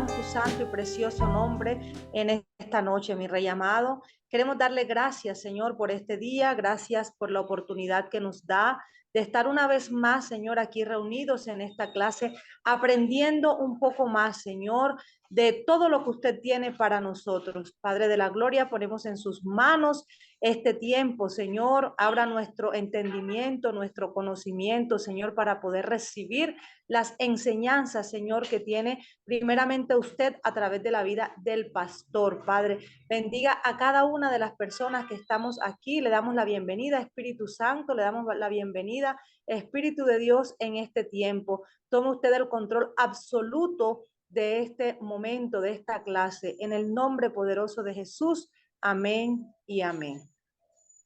Alabamos tu santo y precioso nombre en esta noche, mi Rey amado. Queremos darle gracias, Señor, por este día. Gracias por la oportunidad que nos da de estar una vez más, Señor, aquí reunidos en esta clase, aprendiendo un poco más, Señor, de todo lo que usted tiene para nosotros. Padre de la gloria, ponemos en sus manos este tiempo, Señor. Abra nuestro entendimiento, nuestro conocimiento, Señor, para poder recibir las enseñanzas, Señor, que tiene primeramente usted a través de la vida del pastor. Padre, bendiga a cada una de las personas que estamos aquí. Le damos la bienvenida, Espíritu Santo, le damos la bienvenida, Espíritu de Dios, en este tiempo. Tome usted el control absoluto de este momento, de esta clase, en el nombre poderoso de Jesús. Amén y amén.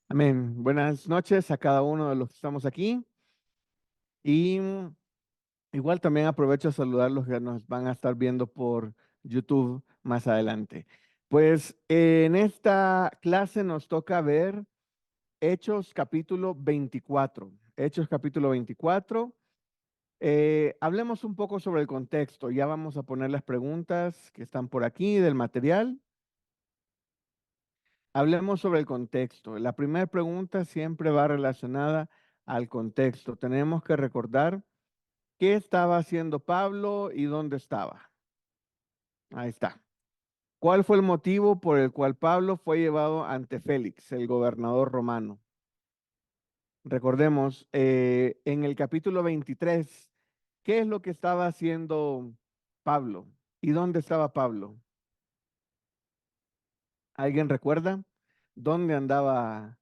Amén. Buenas noches a cada uno de los que estamos aquí. Y igual también aprovecho a saludar a los que nos van a estar viendo por YouTube más adelante. Pues en esta clase nos toca ver Hechos capítulo 24. Hechos capítulo 24. Hablemos un poco sobre el contexto. Ya vamos a poner las preguntas que están por aquí del material. Hablemos sobre el contexto. La primera pregunta siempre va relacionada al contexto. Tenemos que recordar qué estaba haciendo Pablo y dónde estaba. Ahí está. ¿Cuál fue el motivo por el cual Pablo fue llevado ante Félix, el gobernador romano? Recordemos, en el capítulo 23, ¿qué es lo que estaba haciendo Pablo? ¿Y dónde estaba Pablo? ¿Alguien recuerda? ¿Dónde andaba,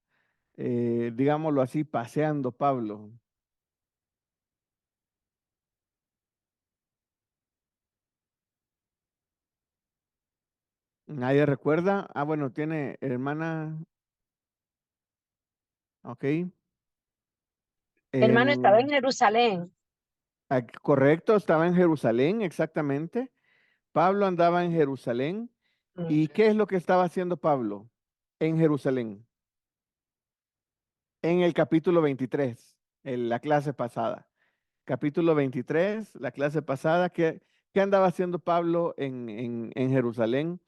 digámoslo así, paseando Pablo? ¿Nadie recuerda? Ah, bueno, tiene hermana. Ok. Hermano, estaba En, en Jerusalén. correcto, estaba en Jerusalén, exactamente. Pablo andaba en Jerusalén. ¿Y qué es lo que estaba haciendo Pablo en Jerusalén? En el capítulo 23, en la clase pasada. Capítulo 23, la clase pasada. ¿Qué andaba haciendo Pablo en Jerusalén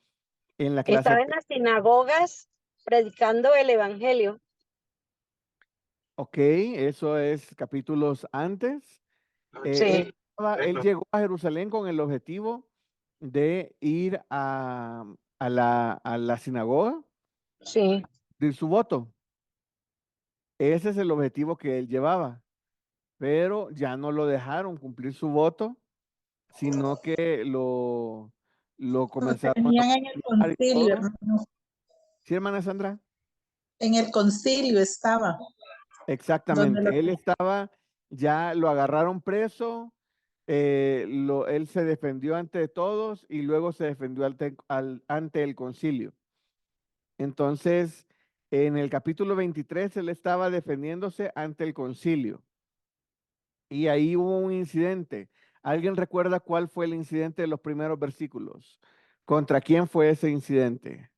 en la clase? Estaba en las sinagogas predicando el evangelio. Ok, eso es capítulos antes. Sí, Él llegó a Jerusalén con el objetivo de ir a la sinagoga, sí. de su voto. Ese es el objetivo que él llevaba, pero ya no lo dejaron cumplir su voto, sino que lo Lo comenzaron a tenían en el buscar y concilio, todo. hermano. ¿Sí, hermana Sandra? En el concilio estaba, donde lo Exactamente. Él estaba, ya lo agarraron preso, él se defendió ante todos y luego se defendió ante el concilio. Entonces, en el capítulo 23, él estaba defendiéndose ante el concilio y ahí hubo un incidente. ¿Alguien recuerda cuál fue el incidente de los primeros versículos? ¿Contra quién fue ese incidente?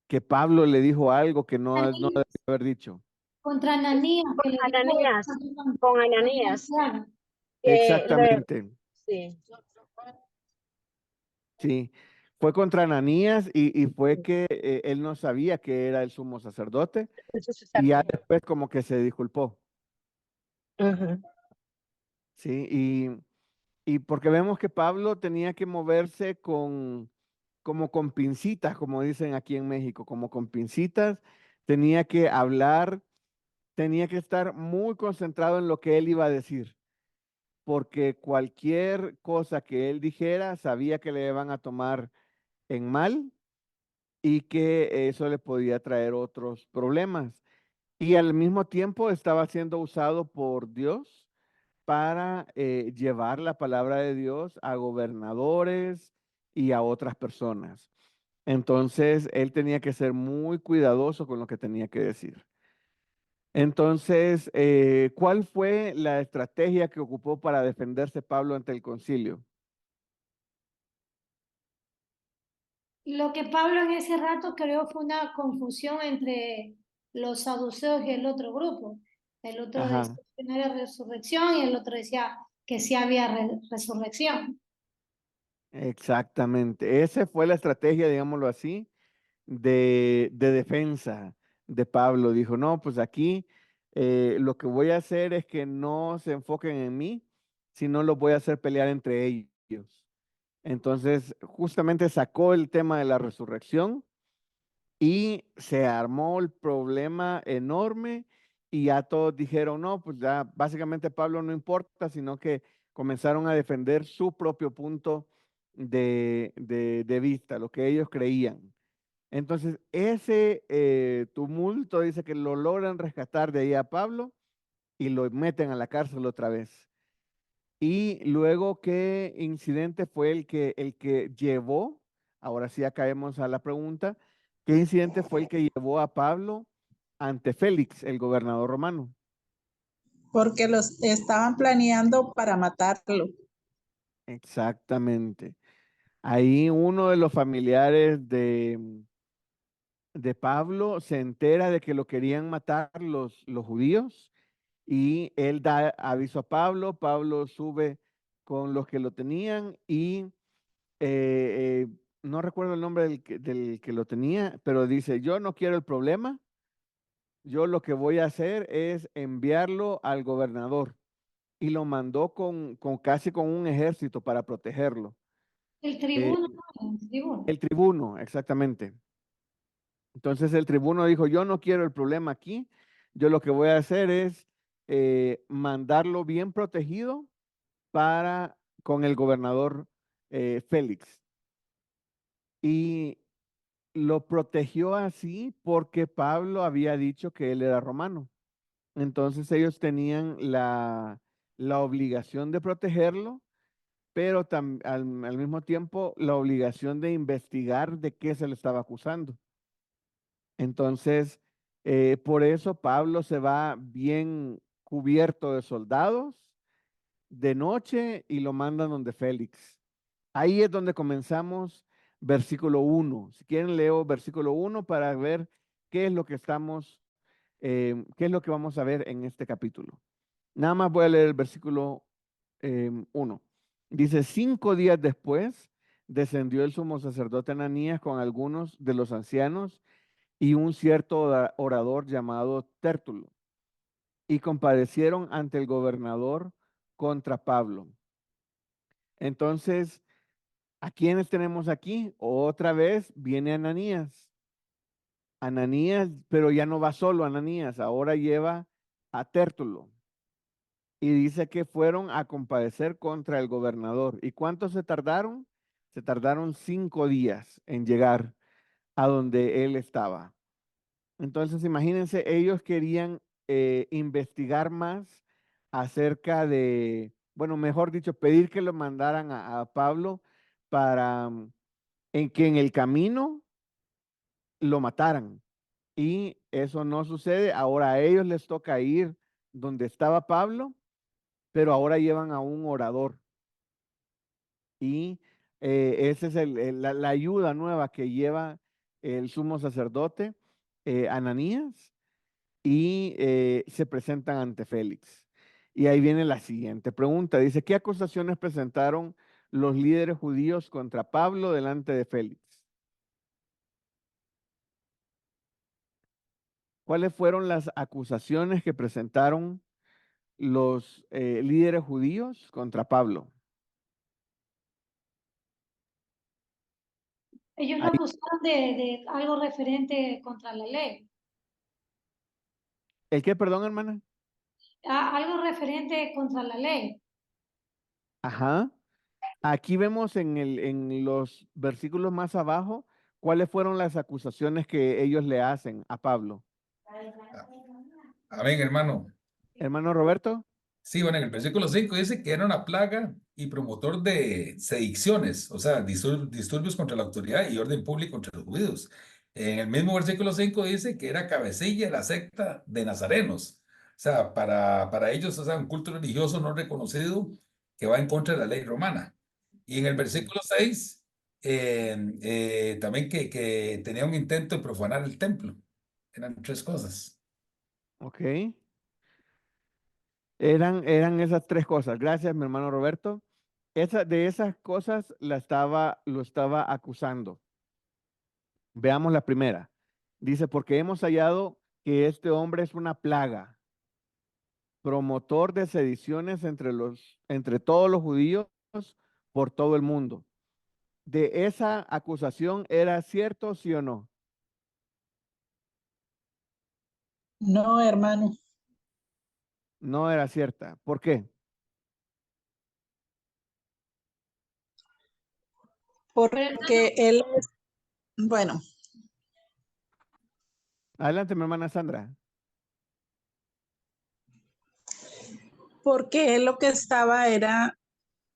Que Pablo le dijo algo que no debe haber dicho. Contra Ananías, Con que le dijo Ananías, con Ananías, que Exactamente, sí. sí. Fue contra Ananías y fue que él no sabía que era el sumo sacerdote Eso se y ya sabe. después como que se disculpó, Ujú. ¿sí? Y porque vemos que Pablo tenía que moverse como con pincitas, como dicen aquí en México, como con pincitas, tenía que hablar, tenía que estar muy concentrado en lo que él iba a decir, porque cualquier cosa que él dijera sabía que le iban a tomar en mal y que eso le podía traer otros problemas. Y al mismo tiempo estaba siendo usado por Dios para llevar la palabra de Dios a gobernadores y a otras personas. Entonces, él tenía que ser muy cuidadoso con lo que tenía que decir. Entonces, ¿cuál fue la estrategia que ocupó para defenderse Pablo ante el concilio? Lo que Pablo en ese rato creó fue una confusión entre los saduceos y el otro grupo. El otro decía Ajá, que no era resurrección y el otro decía que sí había resurrección. Exactamente. Esa fue la estrategia, digámoslo así, de defensa de Pablo. Dijo, no, pues aquí lo que voy a hacer es que no se enfoquen en mí, sino los voy a hacer pelear entre ellos. Entonces, justamente sacó el tema de la resurrección y se armó el problema enorme y ya todos dijeron, no, pues ya básicamente Pablo no importa, sino que comenzaron a defender su propio punto de vista, lo que ellos creían. Entonces, ese tumulto dice que lo logran rescatar de ahí a Pablo y lo meten a la cárcel otra vez. Y luego, ¿qué incidente fue el que llevó? Ahora sí, ya caemos a la pregunta. ¿Qué incidente fue el que llevó a Pablo ante Félix, el gobernador romano? porque los estaban planeando para matarlo. Exactamente. Ahí uno de los familiares de Pablo se entera de que lo querían matar los judíos y él da aviso a Pablo. Pablo sube con los que lo tenían y eh, no recuerdo el nombre del que lo tenía, pero dice, yo no quiero el problema, yo lo que voy a hacer es enviarlo al gobernador. Y lo mandó con casi con un ejército para protegerlo. El Eh, tribuno, el tribuno. el tribuno, exactamente. Entonces el tribuno dijo, yo no quiero el problema aquí, yo lo que voy a hacer es mandarlo bien protegido para con el gobernador Félix. Y lo protegió así porque Pablo había dicho que él era romano. Entonces ellos tenían la obligación de protegerlo, pero al mismo tiempo la obligación de investigar de qué se le estaba acusando. Entonces, por eso Pablo se va bien cubierto de soldados de noche y lo mandan donde Félix. Ahí es donde comenzamos versículo 1. Si quieren, leo versículo 1 para ver qué es lo que qué es lo que vamos a ver en este capítulo. Nada más voy a leer el versículo 1. Dice, 5 días después descendió el sumo sacerdote Ananías con algunos de los ancianos y un cierto orador llamado Tértulo, y compadecieron ante el gobernador contra Pablo. Entonces, ¿a quiénes tenemos aquí? Otra vez viene Ananías. Ananías, pero ya no va solo Ananías, ahora lleva a Tértulo. Y dice que fueron a compadecer contra el gobernador. ¿Y cuánto se tardaron? Se tardaron 5 días en llegar a donde él estaba. Entonces, imagínense, ellos querían investigar más acerca de, bueno, mejor dicho, pedir que lo mandaran a Pablo para en que en el camino lo mataran. Y eso no sucede. Ahora a ellos les toca ir donde estaba Pablo, pero ahora llevan a un orador. Y esa es la ayuda nueva que lleva el sumo sacerdote Ananías y se presentan ante Félix. Y ahí viene la siguiente pregunta. Dice, ¿qué acusaciones presentaron los líderes judíos contra Pablo delante de Félix? ¿Cuáles fueron las acusaciones que presentaron los líderes judíos contra Pablo? Ellos lo Ahí- acusaron de algo referente contra la ley. ¿El qué, perdón, hermana? Algo referente contra la ley. Ajá. Aquí vemos en los versículos más abajo cuáles fueron las acusaciones que ellos le hacen a Pablo. Amén, hermano. Hermano Roberto. Sí, bueno, en el versículo 5 dice que era una plaga y promotor de sedicciones, o sea, disturbios contra la autoridad y orden público contra los judíos. En el mismo versículo 5 dice que era cabecilla de la secta de nazarenos. O sea, para ellos, o sea, un culto religioso no reconocido que va en contra de la ley romana. Y en el versículo 6 también que tenía un intento de profanar el templo. Eran tres cosas. Ok. Eran esas tres cosas. Gracias, mi hermano Roberto. De esas cosas lo estaba acusando. Veamos la primera. Dice, porque hemos hallado que este hombre es una plaga, promotor de sediciones entre todos los judíos por todo el mundo. ¿De esa acusación era cierto, sí o no? No, hermano, No era cierta. ¿Por qué? Pero, porque él es, bueno, Adelante, mi hermana Sandra. porque él lo que estaba era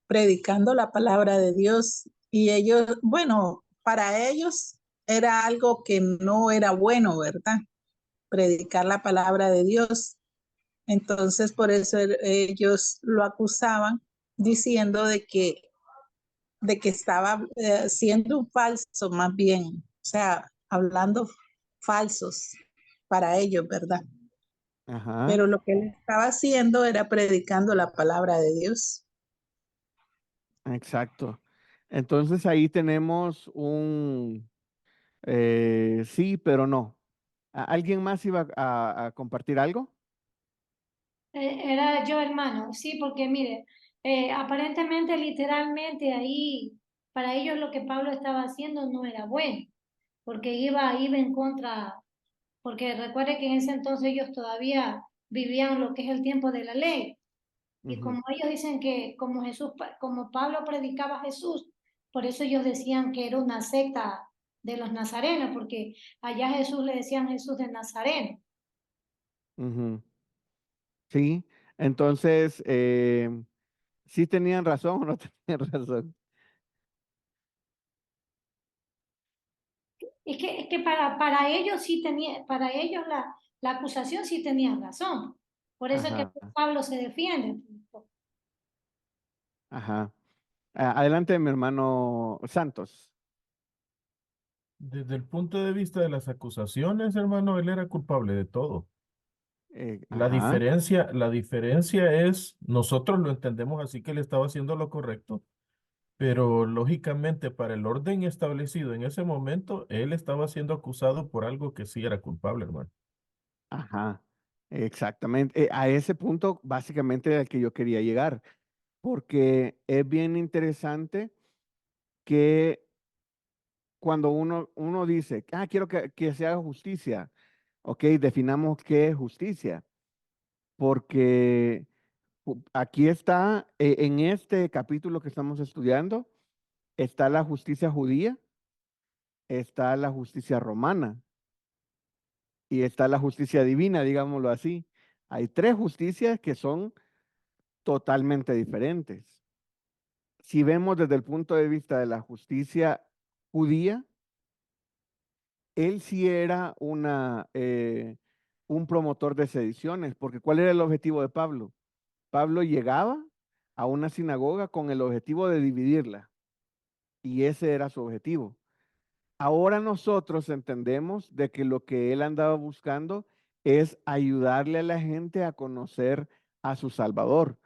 predicando la palabra de Dios y ellos, bueno, para ellos era algo que no era bueno, ¿verdad? Predicar la palabra de Dios. Entonces, por eso ellos lo acusaban diciendo de que estaba siendo un falso más bien, o sea, hablando falsos para ellos, ¿verdad? Ajá, Pero lo que él estaba haciendo era predicando la palabra de Dios. exacto. Entonces ahí tenemos un sí, pero no. ¿Alguien más iba a compartir algo? era yo, hermano, sí, porque mire, aparentemente, literalmente ahí, para ellos lo que Pablo estaba haciendo no era bueno, porque iba en contra, porque recuerde que en ese entonces ellos todavía vivían lo que es el tiempo de la ley. Y Ujú, como ellos dicen que como Jesús, como Pablo predicaba a Jesús, por eso ellos decían que era una secta de los nazarenos, porque allá a Jesús le decían Jesús de Nazareno. ujú. Sí, entonces, ¿sí tenían razón o no tenían razón? Es que para ellos sí tenía, para ellos la acusación sí tenía razón. Por eso es que Ajá, Pablo se defiende. ajá. Adelante, mi hermano Santos. Desde el punto de vista de las acusaciones, hermano, él era culpable de todo. Ajá, La diferencia es, nosotros lo entendemos así que él estaba haciendo lo correcto, pero lógicamente para el orden establecido en ese momento, él estaba siendo acusado por algo que sí era culpable, hermano. ajá, exactamente. A ese punto, básicamente, al que yo quería llegar, porque es bien interesante que cuando uno dice, quiero que se haga justicia, ok, definamos qué es justicia, porque aquí está, en este capítulo que estamos estudiando, está la justicia judía, está la justicia romana y está la justicia divina, digámoslo así. Hay tres justicias que son totalmente diferentes. Si vemos desde el punto de vista de la justicia judía, él sí era un promotor de sediciones, porque ¿cuál era el objetivo de Pablo? Pablo llegaba a una sinagoga con el objetivo de dividirla, y ese era su objetivo. Ahora nosotros entendemos de que lo que él andaba buscando es ayudarle a la gente a conocer a su Salvador,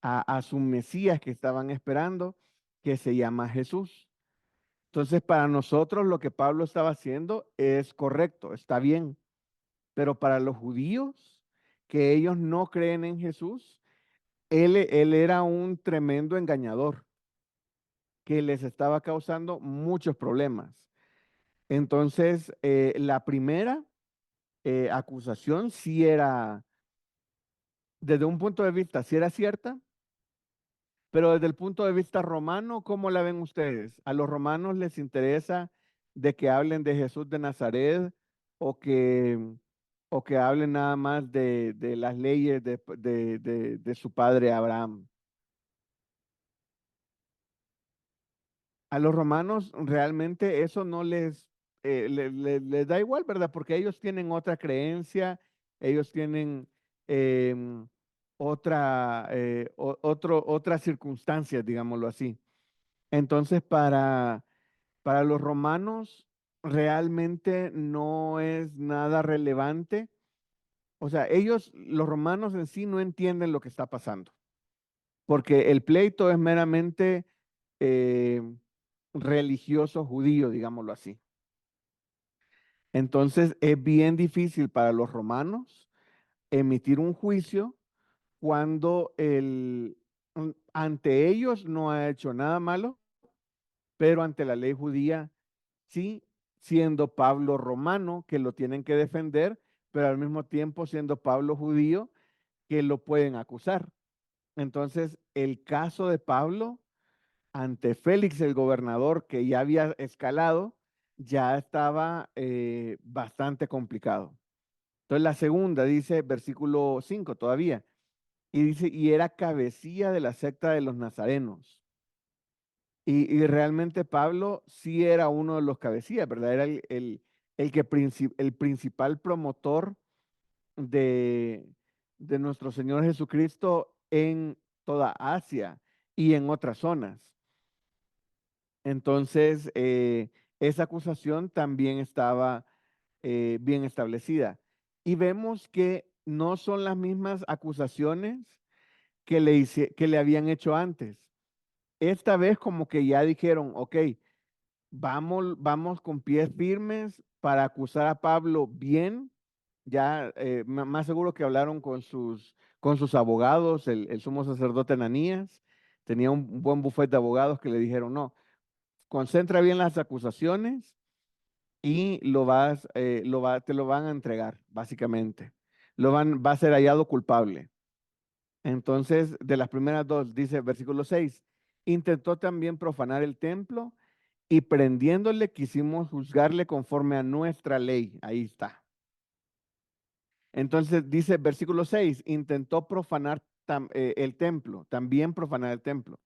a su Mesías que estaban esperando, que se llama Jesús. Entonces, para nosotros lo que Pablo estaba haciendo es correcto, está bien, pero para los judíos, que ellos no creen en Jesús, él era un tremendo engañador que les estaba causando muchos problemas. Entonces, la primera acusación sí era, desde un punto de vista, sí era cierta, pero desde el punto de vista romano, ¿cómo la ven ustedes? ¿A los romanos les interesa de que hablen de Jesús de Nazaret o que, o que hablen nada más de las leyes de su padre Abraham? A los romanos realmente eso no les da igual, ¿verdad? Porque ellos tienen otra creencia, ellos tienen em, otras circunstancias, digámoslo así. Entonces, para los romanos realmente no es nada relevante. O sea, los romanos en sí no entienden lo que está pasando. porque el pleito es meramente eh, religioso judío, digámoslo así. Entonces es bien difícil para los romanos emitir un juicio cuando ante ellos no ha hecho nada malo, pero ante la ley judía sí, siendo Pablo romano, que lo tienen que defender, pero al mismo tiempo siendo Pablo judío, que lo pueden acusar. Entonces, el caso de Pablo ante Félix, el gobernador, que ya había escalado, ya estaba bastante complicado. Entonces, la segunda dice, versículo 5 todavía, y dice, y era cabecilla de la secta de los nazarenos. Y realmente Pablo sí era uno de los cabecillas, ¿verdad? Era el principal promotor de, de nuestro Señor Jesucristo en toda Asia y en otras zonas. Entonces, esa acusación también estaba bien establecida. Y vemos que no son las mismas acusaciones que le habían hecho antes. Esta vez como que ya dijeron, ok, vamos con pies firmes para acusar a Pablo bien. Ya más seguro que hablaron con sus abogados, el sumo sacerdote Ananías. Tenía un buen bufete de abogados que le dijeron, no, concentra bien las acusaciones y te lo van a entregar, básicamente. Va a ser hallado culpable. Entonces, de las primeras dos, dice versículo 6, intentó también profanar el templo y prendiéndole quisimos juzgarle conforme a nuestra ley. Ahí está. Entonces dice versículo 6, intentó profanar el templo, también profanar el templo.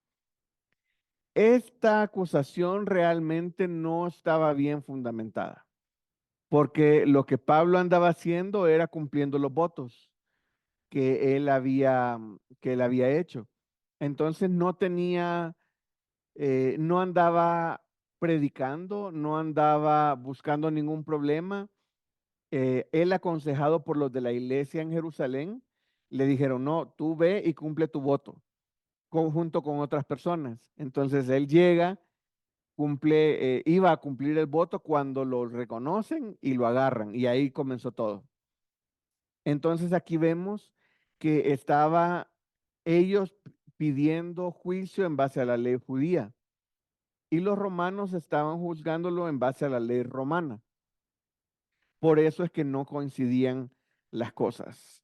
Esta acusación realmente no estaba bien fundamentada, porque lo que Pablo andaba haciendo era cumpliendo los votos que él había hecho. Entonces no andaba predicando, no andaba buscando ningún problema. Él aconsejado por los de la iglesia en Jerusalén, le dijeron, no, tú ve y cumple tu voto junto con otras personas. Entonces él llega, iba a cumplir el voto cuando lo reconocen y lo agarran. Y ahí comenzó todo. Entonces aquí vemos que estaba ellos pidiendo juicio en base a la ley judía y los romanos estaban juzgándolo en base a la ley romana. Por eso es que no coincidían las cosas.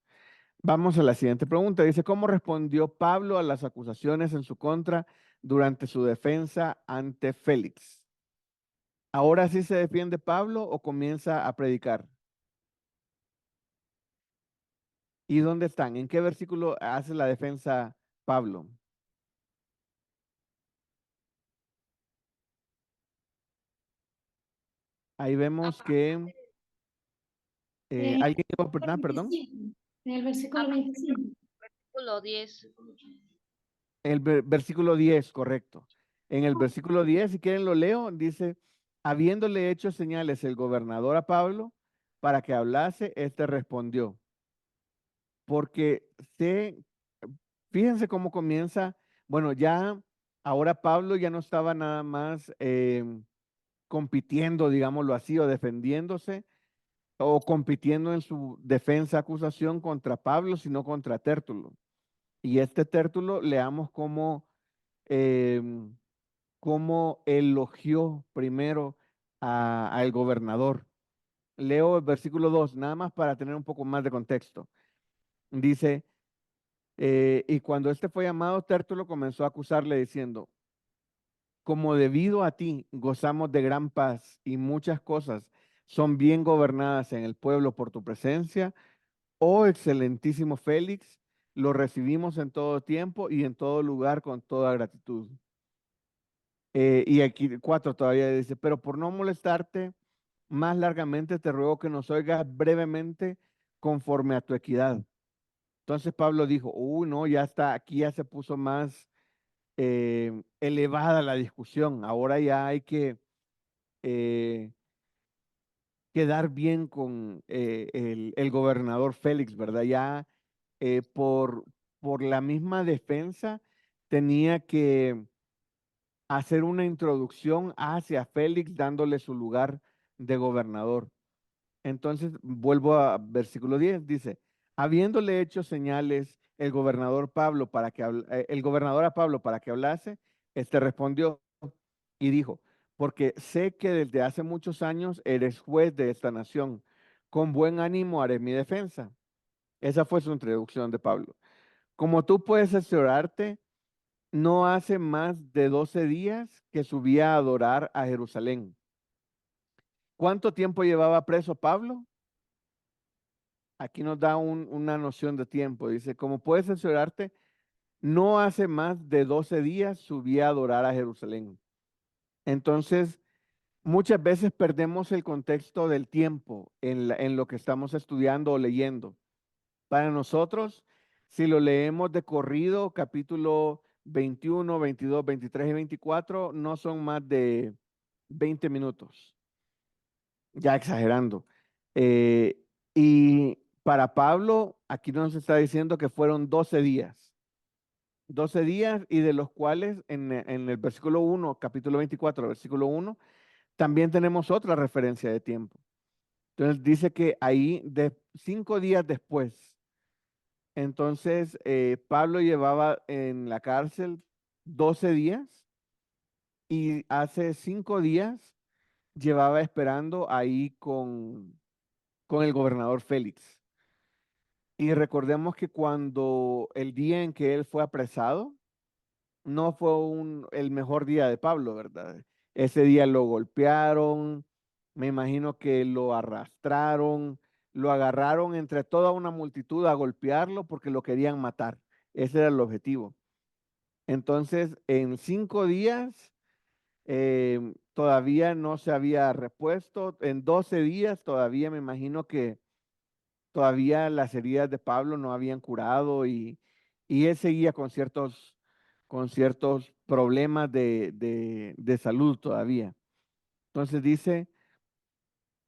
Vamos a la siguiente pregunta. Dice, ¿cómo respondió Pablo a las acusaciones en su contra durante su defensa ante Félix? ¿Ahora sí se defiende Pablo o comienza a predicar? ¿Y dónde están? ¿En qué versículo hace la defensa Pablo? Ahí vemos que En alguien iba a el opinar, perdón. 25, en el versículo 25. Versículo 10. Versículo 10, correcto. En el versículo 10, si quieren lo leo, dice, habiéndole hecho señales el gobernador a Pablo para que hablase, éste respondió. Porque fíjense cómo comienza, bueno, ya ahora Pablo ya no estaba nada más compitiendo, digámoslo así, o defendiéndose, o compitiendo en su defensa acusación contra Pablo, sino contra Tértulo. Y este Tértulo, leamos cómo elogió primero al gobernador. Leo el versículo 2, nada más para tener un poco más de contexto. Dice, y cuando este fue llamado, Tértulo comenzó a acusarle diciendo, como debido a ti gozamos de gran paz y muchas cosas son bien gobernadas en el pueblo por tu presencia, oh excelentísimo Félix, lo recibimos en todo tiempo y en todo lugar con toda gratitud. Y aquí 4 todavía dice, pero por no molestarte más largamente, te ruego que nos oigas brevemente conforme a tu equidad. Entonces Pablo dijo, no, ya está, aquí ya se puso más elevada la discusión. Ahora ya hay que quedar bien con el gobernador Félix, ¿verdad? Ya por la misma defensa tenía que hacer una introducción hacia Félix dándole su lugar de gobernador. Entonces, vuelvo a versículo 10, dice, habiéndole hecho señales el gobernador el gobernador a Pablo para que hablase, este respondió y dijo, porque sé que desde hace muchos años eres juez de esta nación, con buen ánimo haré mi defensa. Esa fue su introducción de Pablo. Como tú puedes asegurarte, no hace más de 12 días que subía a adorar a Jerusalén. ¿Cuánto tiempo llevaba preso Pablo? Aquí nos da una noción de tiempo. Dice, como puedes asegurarte, no hace más de 12 días subí a adorar a Jerusalén. Entonces, muchas veces perdemos el contexto del tiempo en lo que estamos estudiando o leyendo. Para nosotros, si lo leemos de corrido, capítulo 21, 22, 23 y 24, no son más de 20 minutos, ya exagerando. Y para Pablo, aquí nos está diciendo que fueron 12 días. 12 días y de los cuales en el versículo 1, capítulo 24, versículo 1, también tenemos otra referencia de tiempo. Entonces dice que ahí 5 días después, entonces Pablo llevaba en la cárcel 12 días y hace 5 días llevaba esperando ahí con el gobernador Félix. Y recordemos que cuando el día en que él fue apresado, no fue el mejor día de Pablo, ¿verdad? Ese día lo golpearon, me imagino que lo arrastraron, lo agarraron entre toda una multitud a golpearlo porque lo querían matar. Ese era el objetivo. Entonces, en 5 días todavía no se había repuesto. En 12 días todavía me imagino que todavía las heridas de Pablo no habían curado y él seguía con ciertos problemas de salud todavía. Entonces dice,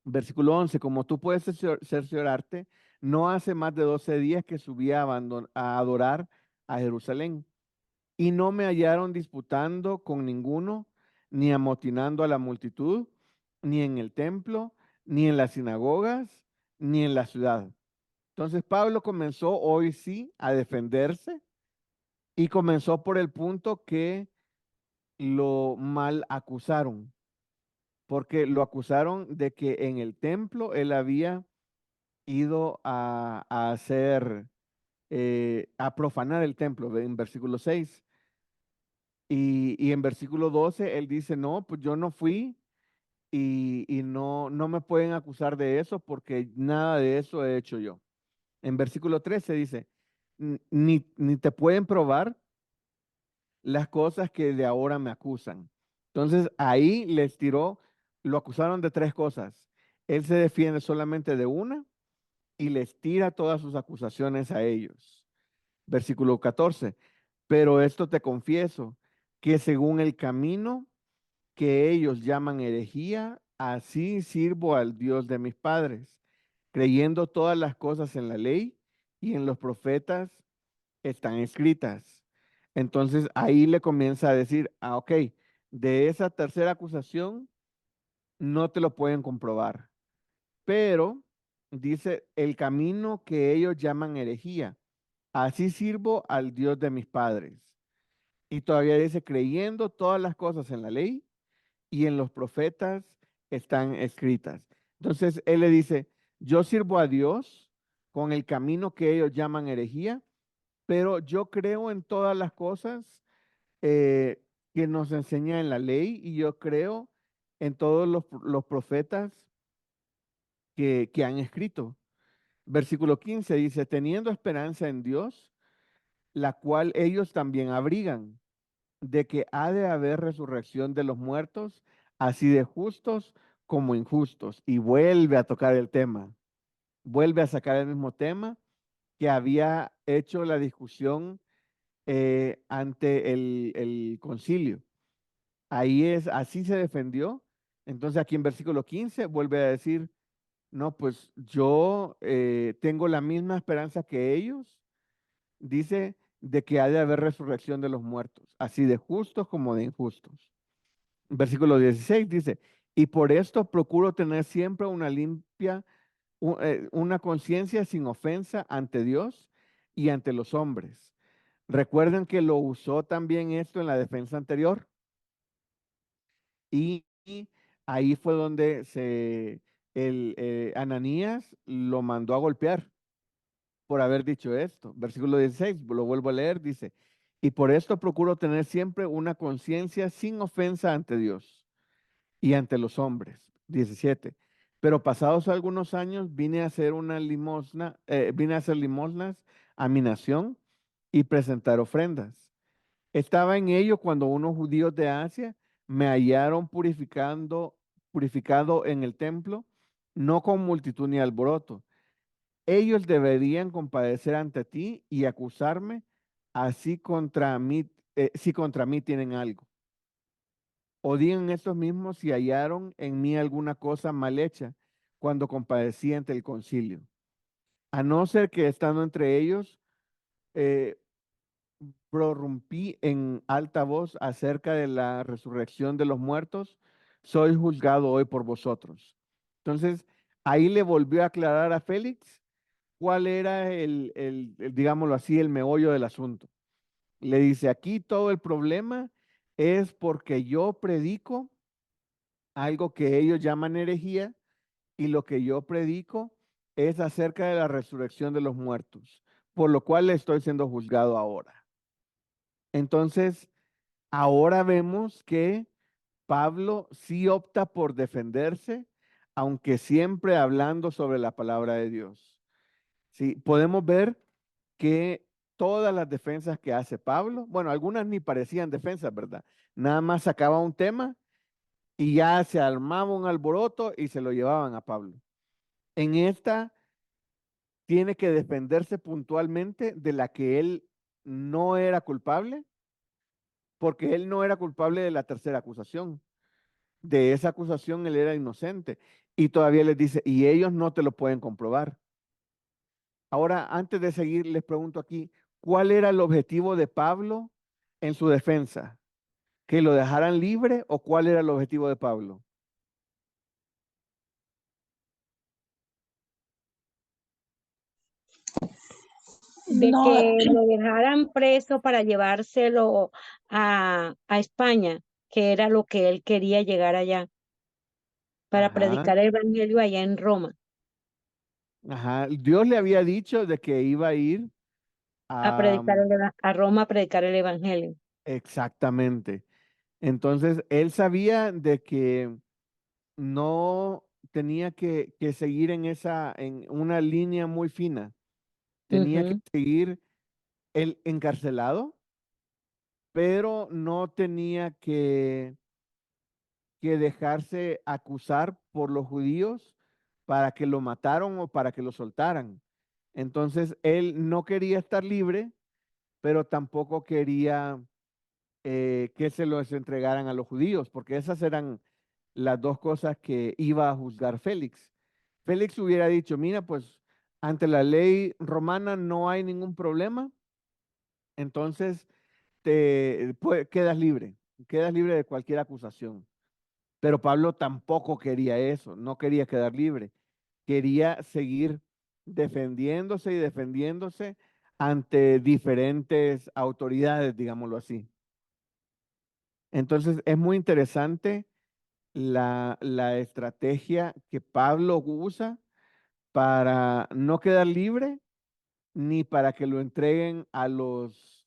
versículo 11, como tú puedes cerciorarte, no hace más de 12 días que subí a adorar a Jerusalén y no me hallaron disputando con ninguno, ni amotinando a la multitud, ni en el templo, ni en las sinagogas, ni en la ciudad. Entonces Pablo comenzó hoy sí a defenderse y comenzó por el punto que lo mal acusaron, porque lo acusaron de que en el templo él había ido a hacer, a profanar el templo, en versículo 6. Y en versículo 12 él dice, no, pues yo no fui y no me pueden acusar de eso porque nada de eso he hecho yo. En versículo 13 dice, ni te pueden probar las cosas que de ahora me acusan. Entonces ahí les tiró, lo acusaron de 3 cosas. Él se defiende solamente de una y les tira todas sus acusaciones a ellos. Versículo 14. Pero esto te confieso, que según el camino que ellos llaman herejía, así sirvo al Dios de mis padres, creyendo todas las cosas en la ley y en los profetas están escritas. Entonces ahí le comienza a decir, ok, de esa tercera acusación no te lo pueden comprobar, pero dice el camino que ellos llaman herejía, así sirvo al Dios de mis padres. Y todavía dice, creyendo todas las cosas en la ley y en los profetas están escritas. Entonces él le dice, yo sirvo a Dios con el camino que ellos llaman herejía, pero yo creo en todas las cosas que nos enseña en la ley y yo creo en todos los profetas que han escrito. Versículo 15 dice, teniendo esperanza en Dios, la cual ellos también abrigan, de que ha de haber resurrección de los muertos, así de justos como injustos. Y vuelve a tocar el tema, vuelve a sacar el mismo tema que había hecho la discusión ante el concilio. Así se defendió. Entonces aquí en versículo 15 vuelve a decir, no, pues yo tengo la misma esperanza que ellos. Dice de que ha de haber resurrección de los muertos, así de justos como de injustos. Versículo 16 dice, y por esto procuro tener siempre una limpia, una conciencia sin ofensa ante Dios y ante los hombres. Recuerden que lo usó también esto en la defensa anterior y ahí fue donde Ananías lo mandó a golpear por haber dicho esto. Versículo 16, lo vuelvo a leer, dice, y por esto procuro tener siempre una conciencia sin ofensa ante Dios y ante los hombres. 17. Pero pasados algunos años vine a hacer una limosna, vine a hacer limosnas a mi nación y presentar ofrendas. Estaba en ello cuando unos judíos de Asia me hallaron purificado en el templo, no con multitud ni alboroto. Ellos deberían compadecer ante ti y acusarme, así contra mí, si contra mí tienen algo. O digan estos mismos si hallaron en mí alguna cosa mal hecha cuando compadecí ante el concilio. A no ser que estando entre ellos, eh, prorrumpí en alta voz acerca de la resurrección de los muertos, soy juzgado hoy por vosotros. Entonces, ahí le volvió a aclarar a Félix cuál era digámoslo así, el meollo del asunto. Le dice, aquí todo el problema es porque yo predico algo que ellos llaman herejía y lo que yo predico es acerca de la resurrección de los muertos, por lo cual estoy siendo juzgado ahora. Entonces, ahora vemos que Pablo sí opta por defenderse, aunque siempre hablando sobre la palabra de Dios. Sí, podemos ver que todas las defensas que hace Pablo, bueno, algunas ni parecían defensas, ¿verdad? Nada más sacaba un tema y ya se armaba un alboroto y se lo llevaban a Pablo. En esta tiene que defenderse puntualmente de la que él no era culpable, porque él no era culpable de la tercera acusación. De esa acusación él era inocente. Y todavía les dice, y ellos no te lo pueden comprobar. Ahora, antes de seguir, les pregunto aquí, ¿cuál era el objetivo de Pablo en su defensa? ¿Que lo dejaran libre o cuál era el objetivo de Pablo? De No, que lo dejaran preso para llevárselo a España, que era lo que él quería llegar allá, para Ajá, predicar el evangelio allá en Roma, ajá. Dios le había dicho de que iba a ir a a... predicar a Roma a predicar el evangelio. Exactamente. Entonces, él sabía de que no tenía que seguir en una línea muy fina. Tenía que Ujú. seguir el encarcelado, pero no tenía que dejarse acusar por los judíos para que lo mataran o para que lo soltaran. Entonces, él no quería estar libre, pero tampoco quería que se los entregaran a los judíos, porque esas eran las dos cosas que iba a juzgar Félix. Félix hubiera dicho, mira, pues ante la ley romana no hay ningún problema, entonces quedas libre de cualquier acusación. Pero Pablo tampoco quería eso, no quería quedar libre, quería seguir defendiéndose y defendiéndose ante diferentes autoridades, digámoslo así. Entonces es muy interesante la estrategia que Pablo usa para no quedar libre ni para que lo entreguen a los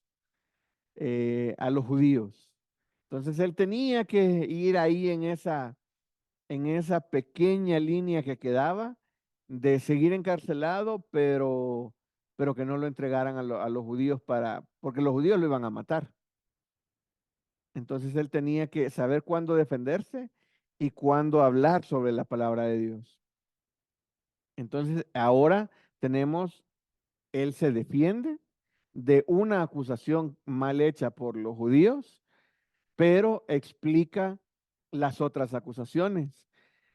judíos. Entonces él tenía que ir ahí en esa pequeña línea que quedaba de seguir encarcelado, pero que no lo entregaran a los judíos porque los judíos lo iban a matar. Entonces él tenía que saber cuándo defenderse y cuándo hablar sobre la palabra de Dios. Entonces ahora tenemos, él se defiende de una acusación mal hecha por los judíos, pero explica las otras acusaciones,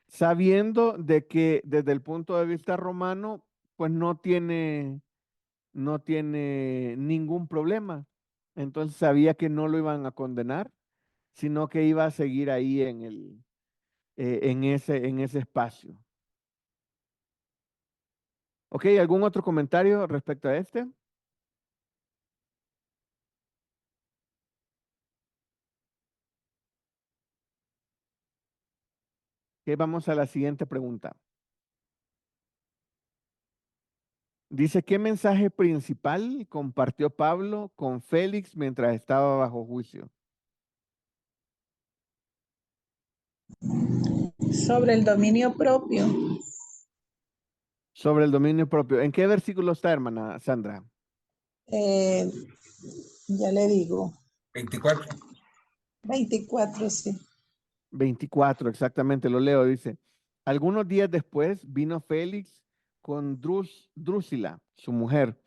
sabiendo de que desde el punto de vista romano, pues no tiene ningún problema. Entonces sabía que no lo iban a condenar, sino que iba a seguir ahí en ese espacio. ¿Ok? ¿Algún otro comentario respecto a este? Ok, vamos a la siguiente pregunta. Dice, ¿qué mensaje principal compartió Pablo con Félix mientras estaba bajo juicio? Sobre el dominio propio. Sobre el dominio propio. ¿En qué versículo está, hermana Sandra? Eh, ya le digo, 24. 24, sí. 24, exactamente, lo leo, dice. Algunos días después vino Félix con Drusila, su mujer,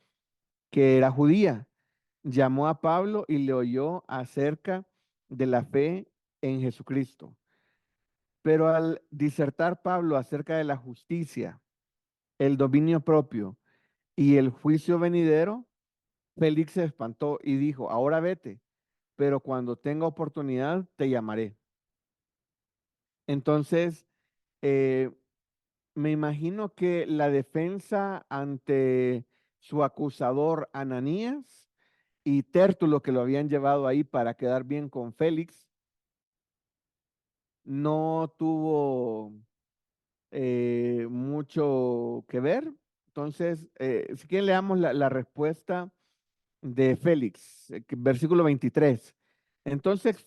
que era judía. Llamó a Pablo y le oyó acerca de la fe en Jesucristo. Pero al disertar Pablo acerca de la justicia, el dominio propio y el juicio venidero, Félix se espantó y dijo, ahora vete, pero cuando tenga oportunidad te llamaré. Entonces, eh, me imagino que la defensa ante su acusador Ananías y Tértulo, que lo habían llevado ahí para quedar bien con Félix, no tuvo mucho que ver. Entonces, si quieren leamos la respuesta de Félix, versículo 23. Entonces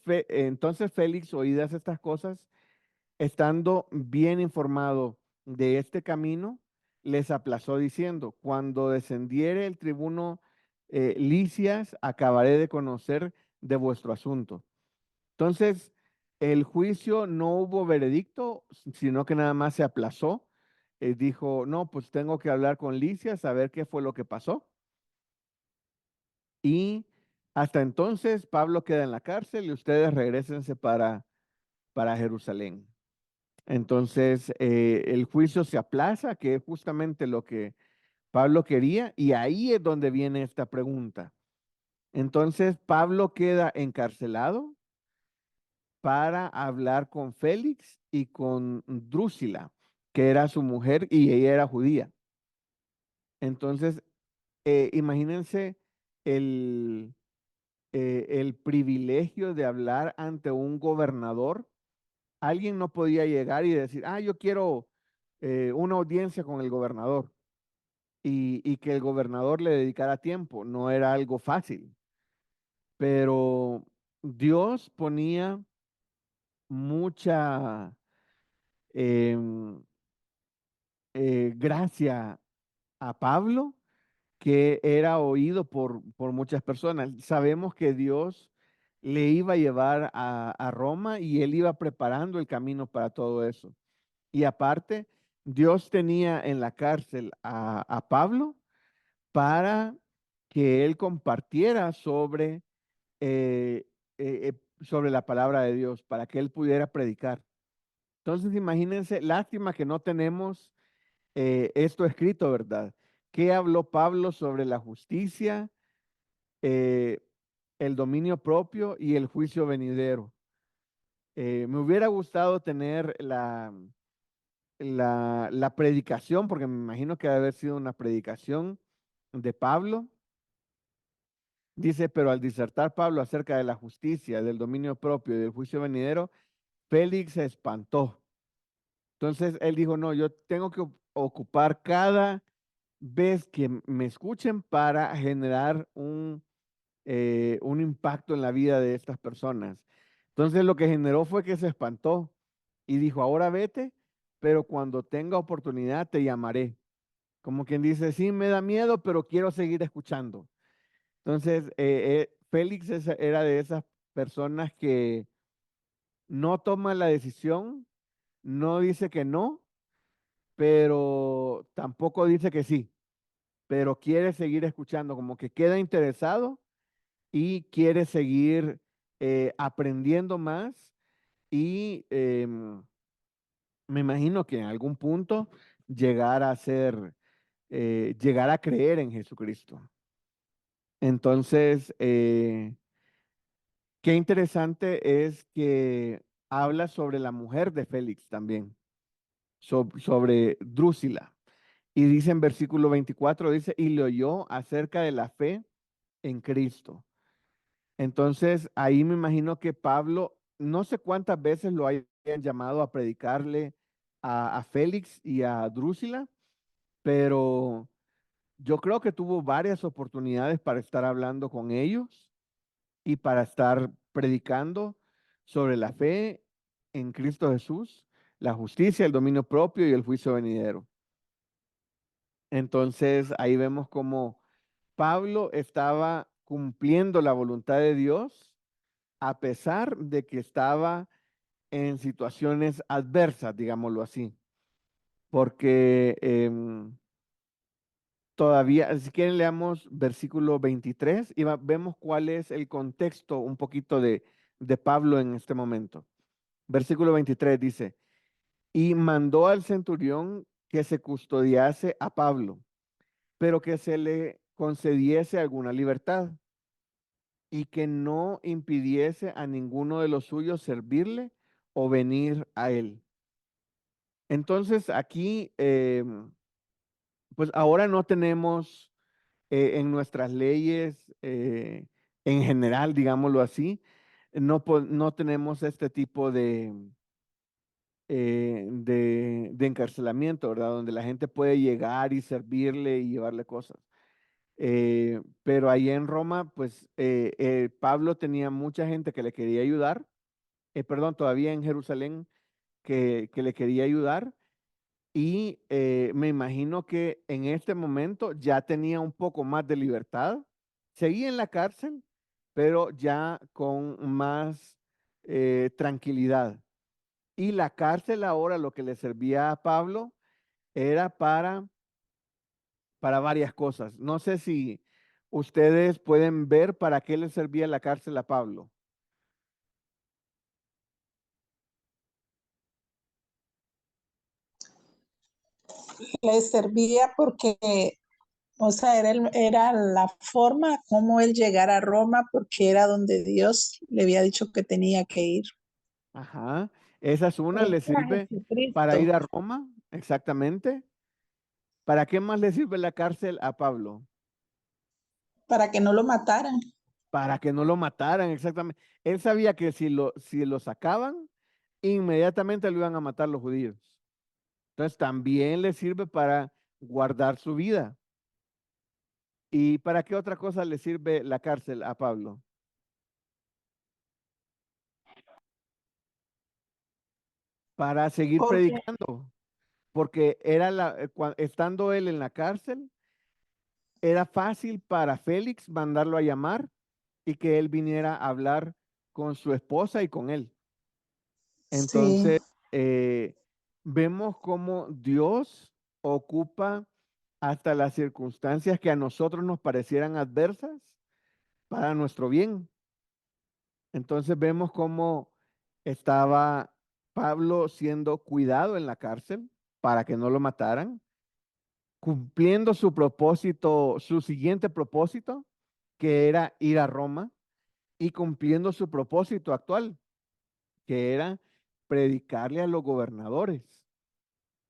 Félix, oídas estas cosas, estando bien informado de este camino, les aplazó diciendo, cuando descendiere el tribuno Licias, acabaré de conocer de vuestro asunto. Entonces, el juicio no hubo veredicto, sino que nada más se aplazó. Dijo, no, pues tengo que hablar con Licias, a ver qué fue lo que pasó. Y hasta entonces Pablo queda en la cárcel y ustedes regresense para Jerusalén. Entonces, el juicio se aplaza, que es justamente lo que Pablo quería, y ahí es donde viene esta pregunta. Entonces, Pablo queda encarcelado para hablar con Félix y con Drusila, que era su mujer y ella era judía. Entonces, imagínense el, el privilegio de hablar ante un gobernador. Alguien no podía llegar y decir, yo quiero una audiencia con el gobernador y que el gobernador le dedicara tiempo. No era algo fácil, pero Dios ponía mucha em, gracia a Pablo, que era oído por muchas personas. Sabemos que Dios le iba a llevar a Roma y él iba preparando el camino para todo eso. Y aparte, Dios tenía en la cárcel a Pablo para que él compartiera sobre la palabra de Dios, para que él pudiera predicar. Entonces, imagínense, lástima que no tenemos esto escrito, ¿verdad? ¿Qué habló Pablo sobre la justicia, eh, el dominio propio y el juicio venidero? Me hubiera gustado tener la predicación, porque me imagino que debe haber sido una predicación de Pablo. Dice, pero al disertar Pablo acerca de la justicia, del dominio propio y del juicio venidero, Félix se espantó. Entonces él dijo, no, yo tengo que ocupar cada vez que me escuchen para generar un impacto en la vida de estas personas. Entonces lo que generó fue que se espantó y dijo, ahora vete, pero cuando tenga oportunidad te llamaré. Como quien dice, sí, me da miedo, pero quiero seguir escuchando. Entonces, Félix era de esas personas que no toma la decisión, no dice que no, pero tampoco dice que sí, pero quiere seguir escuchando, como que queda interesado y quiere seguir aprendiendo más y me imagino que en algún punto llegar a ser, llegar a creer en Jesucristo. Entonces, qué interesante es que habla sobre la mujer de Félix también, sobre Drusila. Y dice en versículo 24, dice, y le oyó acerca de la fe en Cristo. Entonces, ahí me imagino que Pablo, no sé cuántas veces lo hayan llamado a predicarle a Félix y a Drusila, pero yo creo que tuvo varias oportunidades para estar hablando con ellos y para estar predicando sobre la fe en Cristo Jesús, la justicia, el dominio propio y el juicio venidero. Entonces, ahí vemos cómo Pablo estaba cumpliendo la voluntad de Dios a pesar de que estaba en situaciones adversas, digámoslo así, porque todavía, si quieren leamos versículo 23 y vemos cuál es el contexto un poquito de Pablo en este momento. Versículo 23 dice, y mandó al centurión que se custodiase a Pablo, pero que se le concediese alguna libertad y que no impidiese a ninguno de los suyos servirle o venir a él. Entonces aquí, pues ahora no tenemos en nuestras leyes, en general, digámoslo así, no tenemos este tipo de encarcelamiento, ¿verdad? Donde la gente puede llegar y servirle y llevarle cosas. Pero ahí en Roma, pues Pablo tenía mucha gente que le quería ayudar, perdón, todavía en Jerusalén que le quería ayudar y me imagino que en este momento ya tenía un poco más de libertad, seguía en la cárcel, pero ya con más tranquilidad. Y la cárcel ahora lo que le servía a Pablo era para varias cosas. No sé si ustedes pueden ver para qué le servía la cárcel a Pablo. Le servía porque, o sea, era la forma como él llegara a Roma, porque era donde Dios le había dicho que tenía que ir. Ajá, esa es una, le Era sirve para ir Jesucristo, a Roma, exactamente. ¿Para qué más le sirve la cárcel a Pablo? para que no lo mataran. Para que no lo mataran, exactamente. Él sabía que si lo sacaban, inmediatamente lo iban a matar los judíos. Entonces también le sirve para guardar su vida. ¿Y para qué otra cosa le sirve la cárcel a Pablo? Para seguir Porque predicando, porque estando él en la cárcel, era fácil para Félix mandarlo a llamar y que él viniera a hablar con su esposa y con él. sí, Entonces, eh, vemos cómo Dios ocupa hasta las circunstancias que a nosotros nos parecieran adversas para nuestro bien. Entonces vemos cómo estaba Pablo siendo cuidado en la cárcel para que no lo mataran, cumpliendo su propósito, su siguiente propósito, que era ir a Roma, y cumpliendo su propósito actual, que era predicarle a los gobernadores.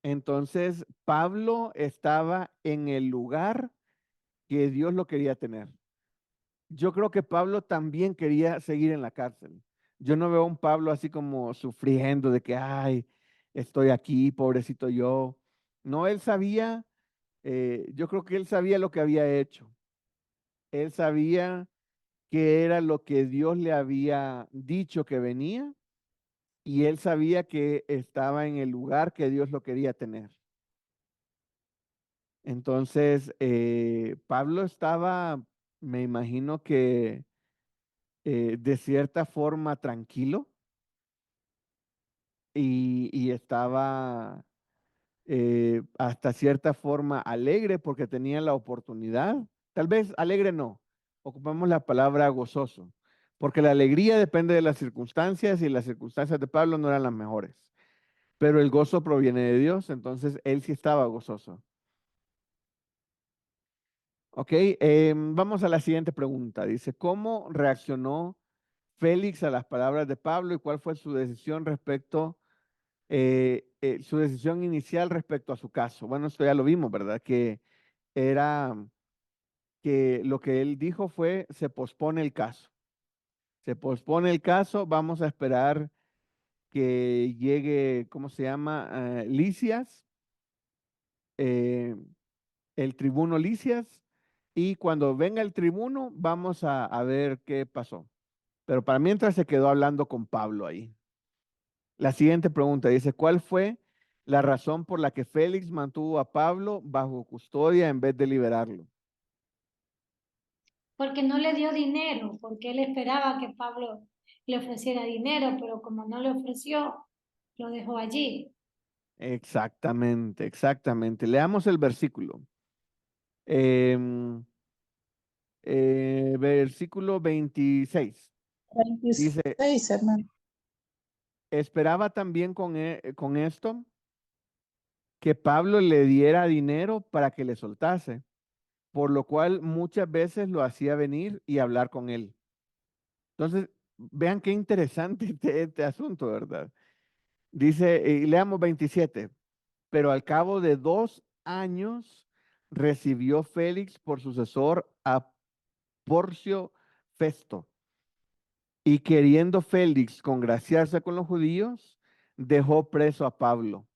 Entonces, Pablo estaba en el lugar que Dios lo quería tener. Yo creo que Pablo también quería seguir en la cárcel. Yo no veo a un Pablo así como sufriendo de que, ay, estoy aquí, pobrecito yo. No, él sabía, yo creo que él sabía lo que había hecho. Él sabía que era lo que Dios le había dicho que venía y él sabía que estaba en el lugar que Dios lo quería tener. Entonces, Pablo estaba, me imagino que de cierta forma tranquilo y estaba hasta cierta forma alegre porque tenía la oportunidad. Tal vez alegre no, ocupamos la palabra gozoso, porque la alegría depende de las circunstancias y las circunstancias de Pablo no eran las mejores, pero el gozo proviene de Dios, entonces él sí estaba gozoso. Ok, vamos a la siguiente pregunta. Dice, ¿cómo reaccionó Félix a las palabras de Pablo y cuál fue su decisión su decisión inicial respecto a su caso? Bueno, esto ya lo vimos, ¿verdad? Que era que lo que él dijo fue, se pospone el caso. Se pospone el caso, vamos a esperar que llegue, ¿cómo se llama? Licias, eh, el tribuno Licias, y cuando venga el tribuno vamos a ver qué pasó. Pero para mientras se quedó hablando con Pablo ahí. La siguiente pregunta dice, ¿cuál fue la razón por la que Félix mantuvo a Pablo bajo custodia en vez de liberarlo? Porque no le dio dinero, porque él esperaba que Pablo le ofreciera dinero, pero como no le ofreció, lo dejó allí. Exactamente, exactamente. Leamos el versículo. Em, versículo 26. Dice, 26, hermano. esperaba también con esto que Pablo le diera dinero para que le soltase, por lo cual muchas veces lo hacía venir y hablar con él. Entonces, vean qué interesante este asunto, ¿verdad? Dice, y leamos 27, pero al cabo de 2 años recibió Félix por sucesor a Porcio Festo, y queriendo Félix congraciarse con los judíos, dejó preso a Pablo.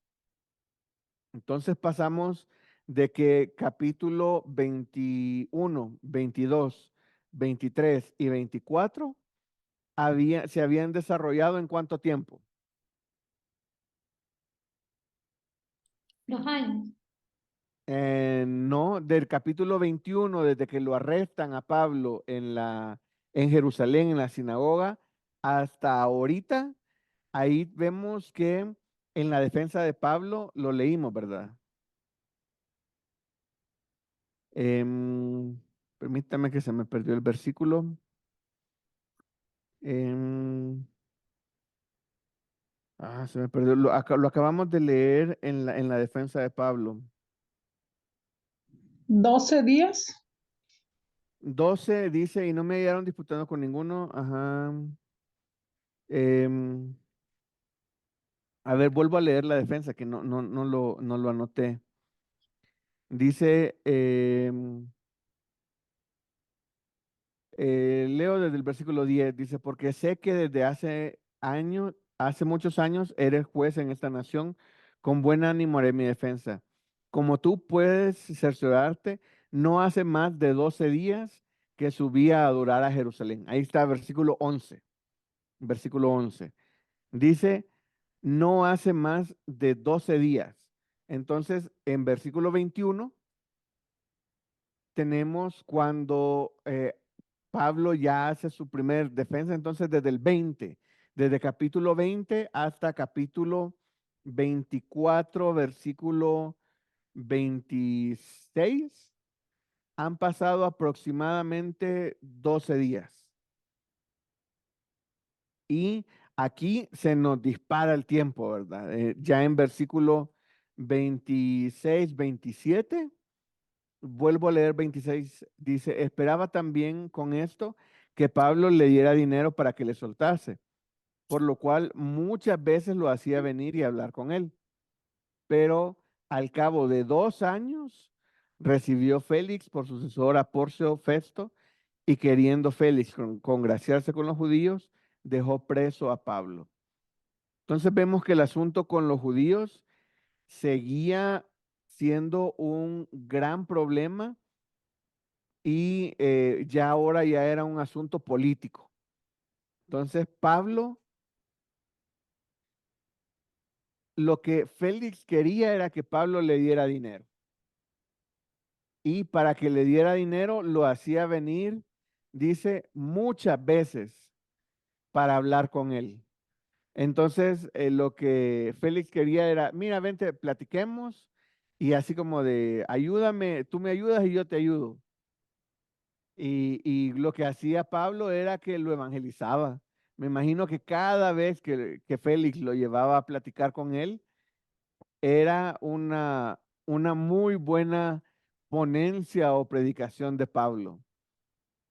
Entonces pasamos de que capítulo 21, 22, 23 y 24 se habían desarrollado en cuánto tiempo. 2 años. No, del capítulo 21, desde que lo arrestan a Pablo en Jerusalén, en la sinagoga, hasta ahorita, ahí vemos que en la defensa de Pablo lo leímos, ¿verdad? Em, Permítame que se me perdió el versículo. Em, Se me perdió. Lo acabamos de leer en la defensa de Pablo. 12 días. 12 dice, y no me hallaron disputando con ninguno. Ajá. Em, a ver, vuelvo a leer la defensa, que no lo anoté. Dice, leo desde el versículo 10, dice, porque sé que desde hace muchos años eres juez en esta nación, con buen ánimo haré mi defensa. Como tú puedes cerciorarte, no hace más de 12 días que subí a adorar a Jerusalén. Ahí está, versículo 11. Versículo 11. Dice, no hace más de 12 días. Entonces, en versículo 21 tenemos cuando Pablo ya hace su primer defensa, entonces desde el 20, desde capítulo 20 hasta capítulo 24, versículo 26, han pasado aproximadamente 12 días. Y aquí se nos dispara el tiempo, ¿verdad? Ya en versículo 26, 27. Vuelvo a leer 26, dice, esperaba también con esto que Pablo le diera dinero para que le soltase, por lo cual muchas veces lo hacía venir y hablar con él. Pero al cabo de 2 años recibió Félix por sucesor a Porcio Festo, y queriendo Félix congraciarse con los judíos, dejó preso a Pablo. Entonces vemos que el asunto con los judíos seguía siendo un gran problema, y ya ahora ya era un asunto político. Entonces, Pablo, lo que Félix quería era que Pablo le diera dinero. Y para que le diera dinero, lo hacía venir, dice, muchas veces para hablar con él. Entonces, lo que Félix quería era, mira, vente, platiquemos, y así como de, ayúdame, tú me ayudas y yo te ayudo. Y lo que hacía Pablo era que lo evangelizaba. Me imagino que cada vez que Félix lo llevaba a platicar con él, era una muy buena ponencia o predicación de Pablo.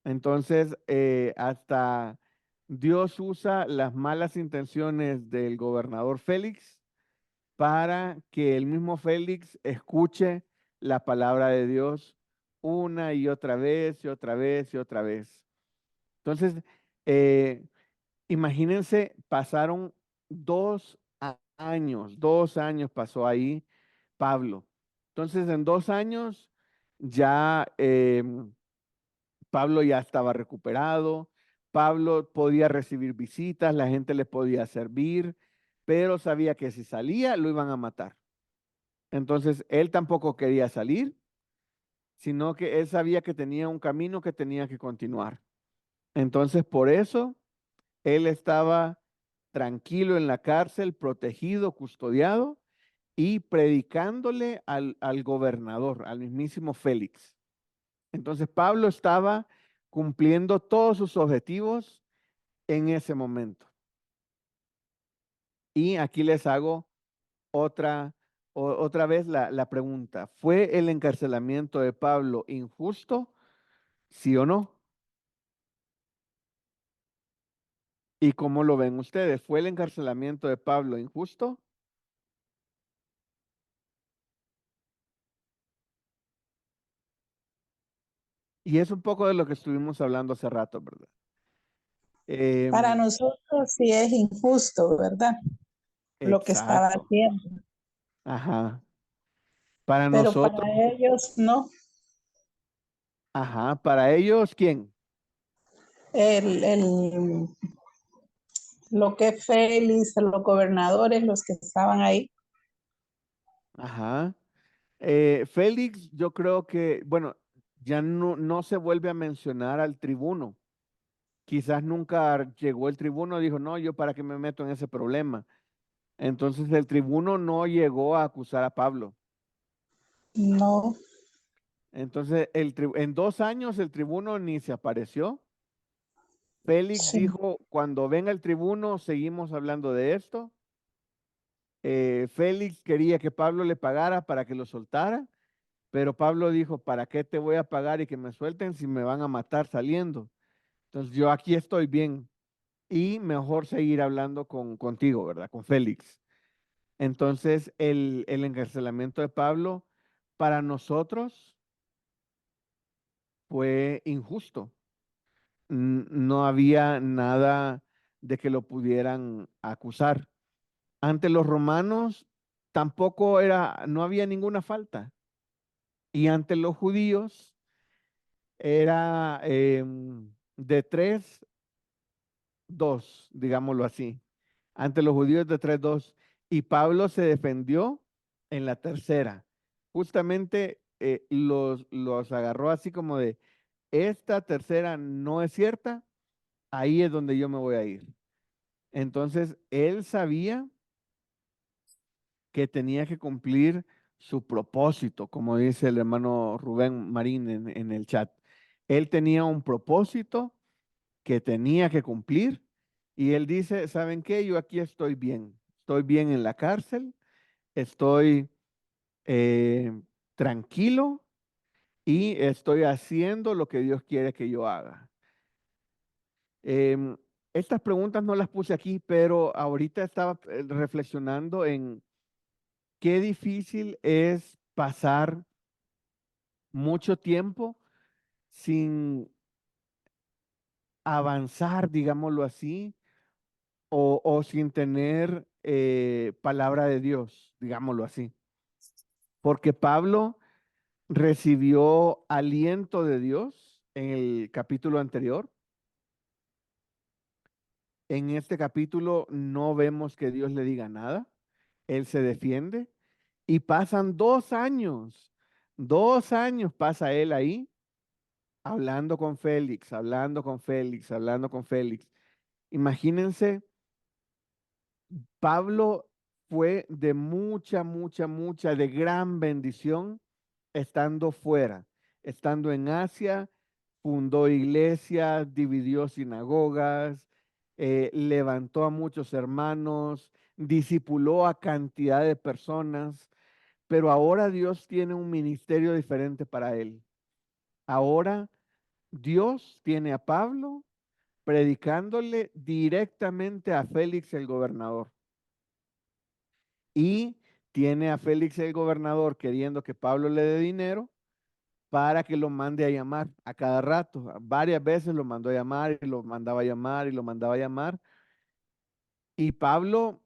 Entonces, hasta Dios usa las malas intenciones del gobernador Félix para que el mismo Félix escuche la palabra de Dios una y otra vez y otra vez y otra vez. Entonces, imagínense, pasaron 2 años pasó ahí Pablo. Entonces, en 2 años ya Pablo ya estaba recuperado, Pablo podía recibir visitas, la gente le podía servir, pero sabía que si salía lo iban a matar. Entonces, él tampoco quería salir, sino que él sabía que tenía un camino que tenía que continuar. Entonces, por eso, él estaba tranquilo en la cárcel, protegido, custodiado y predicándole al gobernador, al mismísimo Félix. Entonces, Pablo estaba cumpliendo todos sus objetivos en ese momento. Y aquí les hago otra vez la pregunta. ¿Fue el encarcelamiento de Pablo injusto? ¿Sí o no? ¿Y cómo lo ven ustedes? ¿Fue el encarcelamiento de Pablo injusto? Y es un poco de lo que estuvimos hablando hace rato, ¿verdad? Para nosotros sí es injusto, ¿verdad? Lo que estaba Exacto. haciendo, Ajá. Para pero para nosotros, ellos no. ajá. Para ellos, ¿quién? El, lo que es Félix, los gobernadores, los que estaban ahí, Ajá. Félix, yo creo que, bueno, ya no se vuelve a mencionar al tribuno. Quizás nunca llegó el tribuno, dijo, no, yo para qué me meto en ese problema. Entonces el tribuno no llegó a acusar a Pablo. no, Entonces en 2 años el tribuno ni se apareció. Félix sí, dijo, cuando venga el tribuno seguimos hablando de esto. Félix quería que Pablo le pagara para que lo soltara, pero Pablo dijo, ¿para qué te voy a pagar y que me suelten si me van a matar saliendo? Entonces yo aquí estoy bien y mejor seguir hablando contigo, ¿verdad? Con Félix. Entonces el encarcelamiento de Pablo para nosotros fue injusto. No había nada de que lo pudieran acusar. Ante los romanos tampoco no había ninguna falta. Y ante los judíos era de 3-2, digámoslo así. Ante los judíos de 3-2. Y Pablo se defendió en la tercera. Justamente los agarró así como de, esta tercera no es cierta, ahí es donde yo me voy a ir. Entonces, él sabía que tenía que cumplir su propósito, como dice el hermano Rubén Marín en el chat. Él tenía un propósito que tenía que cumplir y él dice, ¿saben qué? Yo aquí estoy bien en la cárcel, estoy tranquilo y estoy haciendo lo que Dios quiere que yo haga. Em, Estas preguntas no las puse aquí, pero ahorita estaba reflexionando en qué difícil es pasar mucho tiempo sin avanzar, digámoslo así, o sin tener palabra de Dios, digámoslo así. Porque Pablo recibió aliento de Dios en el capítulo anterior. En este capítulo no vemos que Dios le diga nada. Él se defiende y pasan 2 años. 2 años pasa él ahí hablando con Félix, hablando con Félix, hablando con Félix. Imagínense, Pablo fue de mucha, mucha, mucha, de gran bendición estando fuera, estando en Asia, fundó iglesias, dividió sinagogas, levantó a muchos hermanos, discipuló a cantidad de personas, pero ahora Dios tiene un ministerio diferente para él. Ahora Dios tiene a Pablo predicándole directamente a Félix el gobernador. Y tiene a Félix el gobernador queriendo que Pablo le dé dinero para que lo mande a llamar a cada rato. Varias veces lo mandó a llamar y lo mandaba a llamar y lo mandaba a llamar. Y Pablo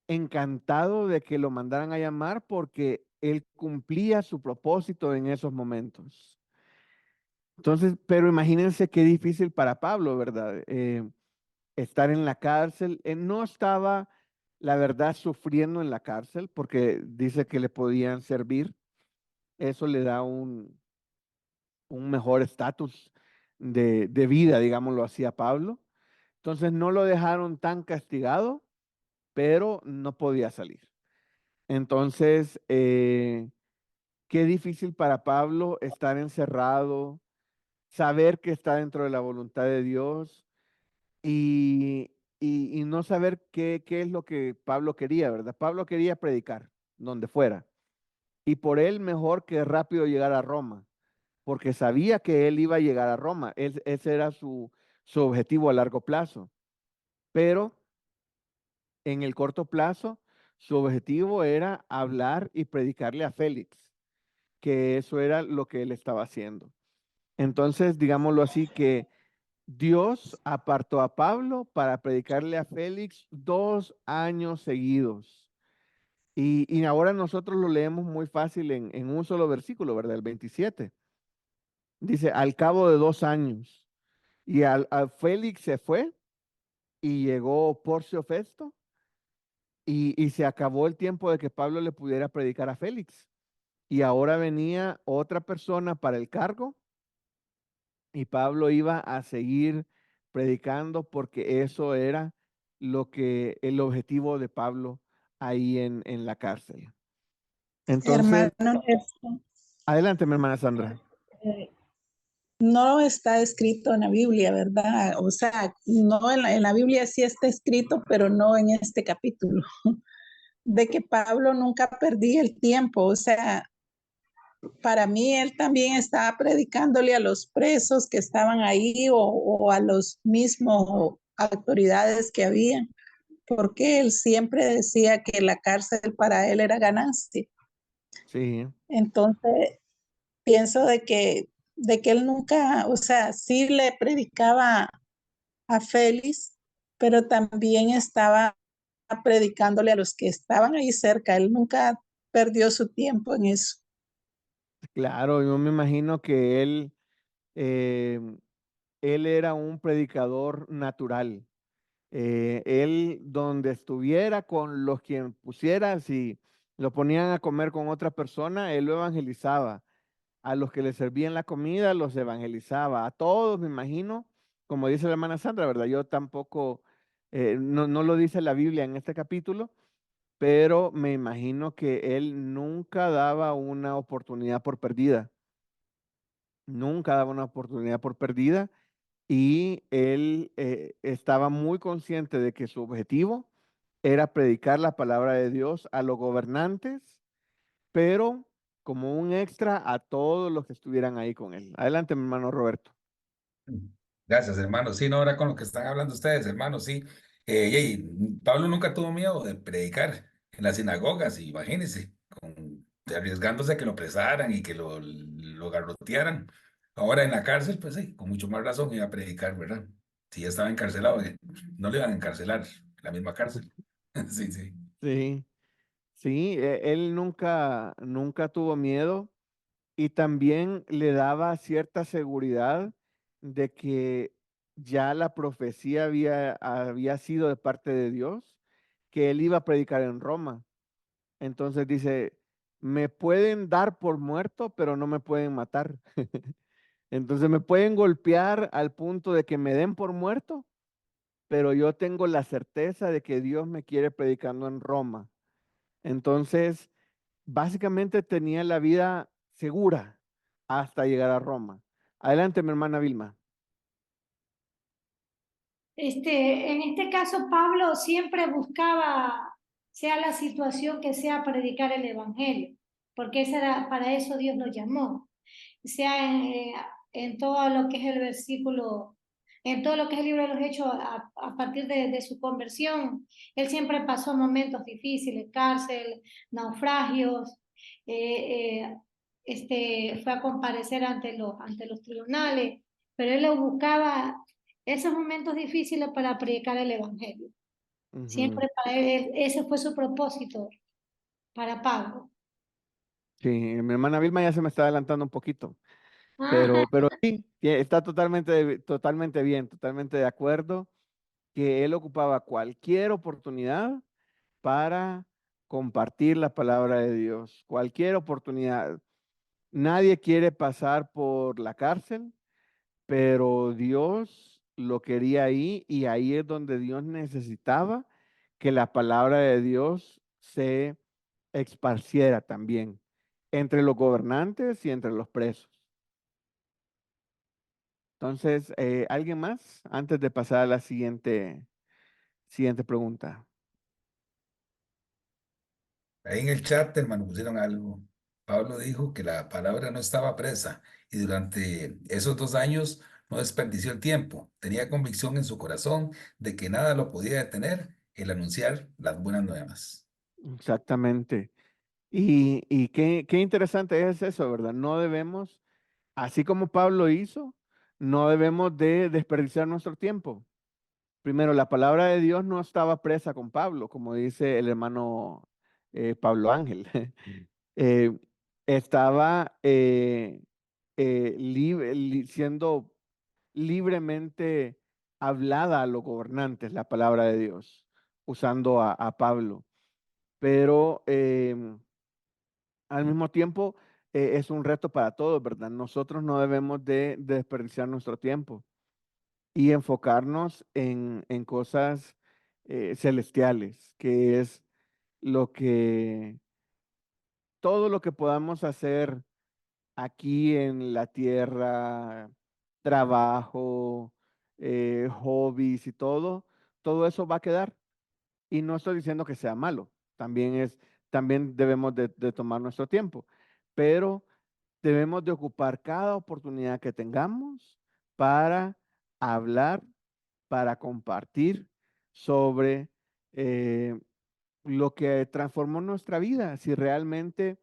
encantado de que lo mandaran a llamar porque él cumplía su propósito en esos momentos. Entonces, pero imagínense qué difícil para Pablo, ¿verdad? Estar en la cárcel. Él no estaba, la verdad, sufriendo en la cárcel porque dice que le podían servir. Eso le da un mejor estatus de vida, digámoslo así, a Pablo. Entonces no lo dejaron tan castigado, pero no podía salir. Entonces, qué difícil para Pablo estar encerrado, saber que está dentro de la voluntad de Dios y no saber qué es lo que Pablo quería, ¿verdad? Pablo quería predicar donde fuera. Y por él mejor que rápido llegar a Roma, porque sabía que él iba a llegar a Roma. Ese era su objetivo a largo plazo. Pero en el corto plazo, su objetivo era hablar y predicarle a Félix, que eso era lo que él estaba haciendo. Entonces, digámoslo así, que Dios apartó a Pablo para predicarle a Félix 2 años seguidos. Y ahora nosotros lo leemos muy fácil en un solo versículo, ¿verdad? El 27. Dice, al cabo de 2 años. Y a Félix se fue y llegó Porcio Festo y se acabó el tiempo de que Pablo le pudiera predicar a Félix. Y ahora venía otra persona para el cargo y Pablo iba a seguir predicando porque eso era el objetivo de Pablo ahí en la cárcel. Entonces, Hermano Nelson, adelante, mi hermana Sandra. eh, no está escrito en la Biblia, ¿verdad? O sea, no en la Biblia sí está escrito, pero no en este capítulo, de que Pablo nunca perdía el tiempo. O sea, para mí él también estaba predicándole a los presos que estaban ahí o a los mismos autoridades que había, porque él siempre decía que la cárcel para él era ganancia. Sí, Entonces, pienso de que él nunca, o sea, sí le predicaba a Félix, pero también estaba predicándole a los que estaban ahí cerca. Él nunca perdió su tiempo en eso. claro, yo me imagino que eh, él era un predicador natural. Él donde estuviera con los quien pusiera, si lo ponían a comer con otra persona, él lo evangelizaba. A los que le servían la comida, los evangelizaba. A todos, me imagino, como dice la hermana Sandra, ¿verdad? Yo tampoco, no lo dice la Biblia en este capítulo, pero me imagino que él nunca daba una oportunidad por perdida. Nunca daba una oportunidad por perdida y él estaba muy consciente de que su objetivo era predicar la palabra de Dios a los gobernantes, pero como un extra a todos los que estuvieran ahí con él. Adelante, mi hermano Roberto. Gracias, hermano. Sí, no, ahora con lo que están hablando ustedes, hermano, sí. Pablo nunca tuvo miedo de predicar en las sinagogas, imagínense, arriesgándose a que lo apresaran y que lo garrotearan. Ahora en la cárcel, pues sí, con mucho más razón iba a predicar, ¿verdad? Si ya estaba encarcelado, no le iban a encarcelar en la misma cárcel. Sí, sí. Sí, sí, él nunca tuvo miedo y también le daba cierta seguridad de que ya la profecía había sido de parte de Dios, que él iba a predicar en Roma. Entonces dice, me pueden dar por muerto, pero no me pueden matar. Entonces me pueden golpear al punto de que me den por muerto, pero yo tengo la certeza de que Dios me quiere predicando en Roma. Entonces, básicamente tenía la vida segura hasta llegar a Roma. Adelante, mi hermana Vilma. En este caso, Pablo sea la situación que sea, predicar el evangelio, porque para eso Dios lo llamó. Sea en todo lo que es el versículo, en todo lo que es el libro de los Hechos, a partir de su conversión, él siempre pasó momentos difíciles, cárcel, naufragios, fue a comparecer ante los tribunales, pero él lo buscaba esos momentos difíciles para predicar el evangelio. Siempre para él, ese fue su propósito para Pablo. Sí, mi hermana Vilma ya se me está adelantando un poquito, Ah, pero sí, está totalmente bien, totalmente de acuerdo que él ocupaba cualquier oportunidad para compartir la palabra de Dios, cualquier oportunidad. Nadie quiere pasar por la cárcel, pero Dios lo quería ahí y ahí es donde Dios necesitaba que la palabra de Dios se esparciera también entre los gobernantes y entre los presos. Entonces, ¿alguien más? Antes de pasar a la siguiente pregunta. Ahí en el chat, hermano, pusieron algo. Pablo dijo que la palabra no estaba presa y durante esos 2 años no desperdició el tiempo. Tenía convicción en su corazón de que nada lo podía detener el anunciar las buenas nuevas. Exactamente. Y qué interesante es eso, ¿verdad? No debemos, así como Pablo hizo, no debemos de desperdiciar nuestro tiempo. Primero, la palabra de Dios no estaba presa con Pablo, como dice el hermano Pablo Ángel. Eh, estaba siendo libremente hablada a los gobernantes, la palabra de Dios, usando a Pablo. Pero al mismo tiempo es un reto para todos, ¿verdad? Nosotros no debemos de desperdiciar nuestro tiempo y enfocarnos en cosas celestiales, que es lo que, todo lo que podamos hacer aquí en la tierra, trabajo, hobbies y todo eso va a quedar. Y no estoy diciendo que sea malo, también debemos de tomar nuestro tiempo, pero debemos de ocupar cada oportunidad que tengamos para hablar, para compartir sobre eh, lo que transformó nuestra vida. Si realmente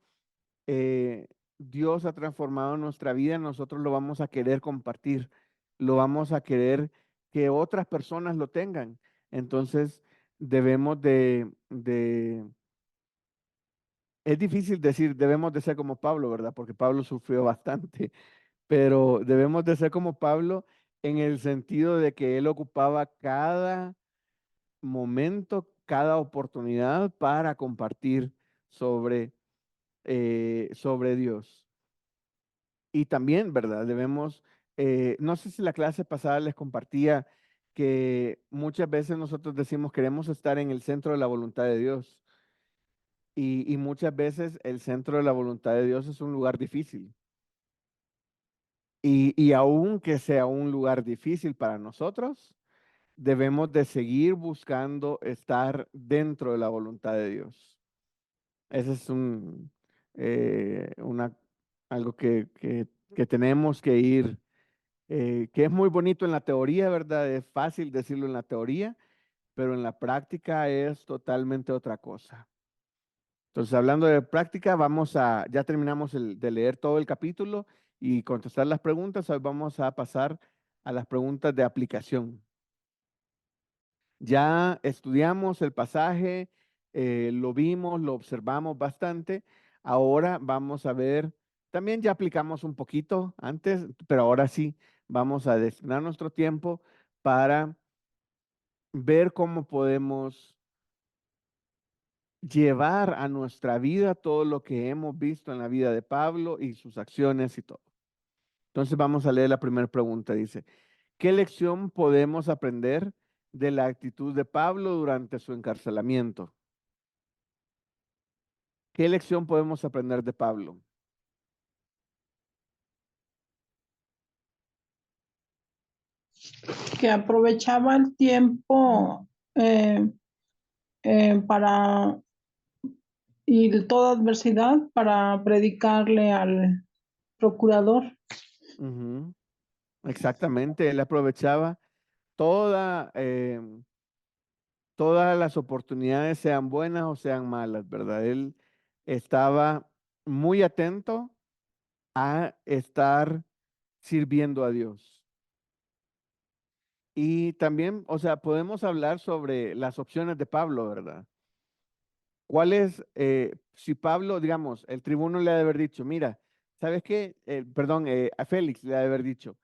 Dios ha transformado nuestra vida, nosotros lo vamos a querer compartir, lo vamos a querer que otras personas lo tengan. Entonces, debemos es difícil decir, debemos de ser como Pablo, ¿verdad? Porque Pablo sufrió bastante, pero debemos de ser como Pablo en el sentido de que él ocupaba cada momento, cada oportunidad para compartir sobre Dios. Y también, ¿verdad? Debemos, no sé si la clase pasada les compartía que muchas veces nosotros decimos queremos estar en el centro de la voluntad de Dios. Y muchas veces el centro de la voluntad de Dios es un lugar difícil. Y aunque sea un lugar difícil para nosotros, debemos de seguir buscando estar dentro de la voluntad de Dios. Ese es algo que tenemos que ir, que es muy bonito en la teoría, ¿verdad? Es fácil decirlo en la teoría, pero en la práctica es totalmente otra cosa. Entonces, hablando de práctica, ya terminamos de leer todo el capítulo y contestar las preguntas. Hoy vamos a pasar a las preguntas de aplicación. Ya estudiamos el pasaje, lo vimos, lo observamos bastante. Ahora vamos a ver, también ya aplicamos un poquito antes, pero ahora sí vamos a destinar nuestro tiempo para ver cómo podemos llevar a nuestra vida todo lo que hemos visto en la vida de Pablo y sus acciones y todo. Entonces vamos a leer la primera pregunta. Dice, ¿qué lección podemos aprender de la actitud de Pablo durante su encarcelamiento? ¿Qué lección podemos aprender de Pablo? Que aprovechaba el tiempo para y toda adversidad para predicarle al procurador. Ujú. Exactamente, él aprovechaba toda, todas las oportunidades, sean buenas o sean malas, ¿verdad? Él estaba muy atento a estar sirviendo a Dios. Y también, o sea, podemos hablar sobre las opciones de Pablo, ¿verdad? ¿Cuál es, si Pablo, digamos, el tribuno le ha de haber dicho, mira, ¿sabes qué? Perdón, a Félix le ha de haber dicho,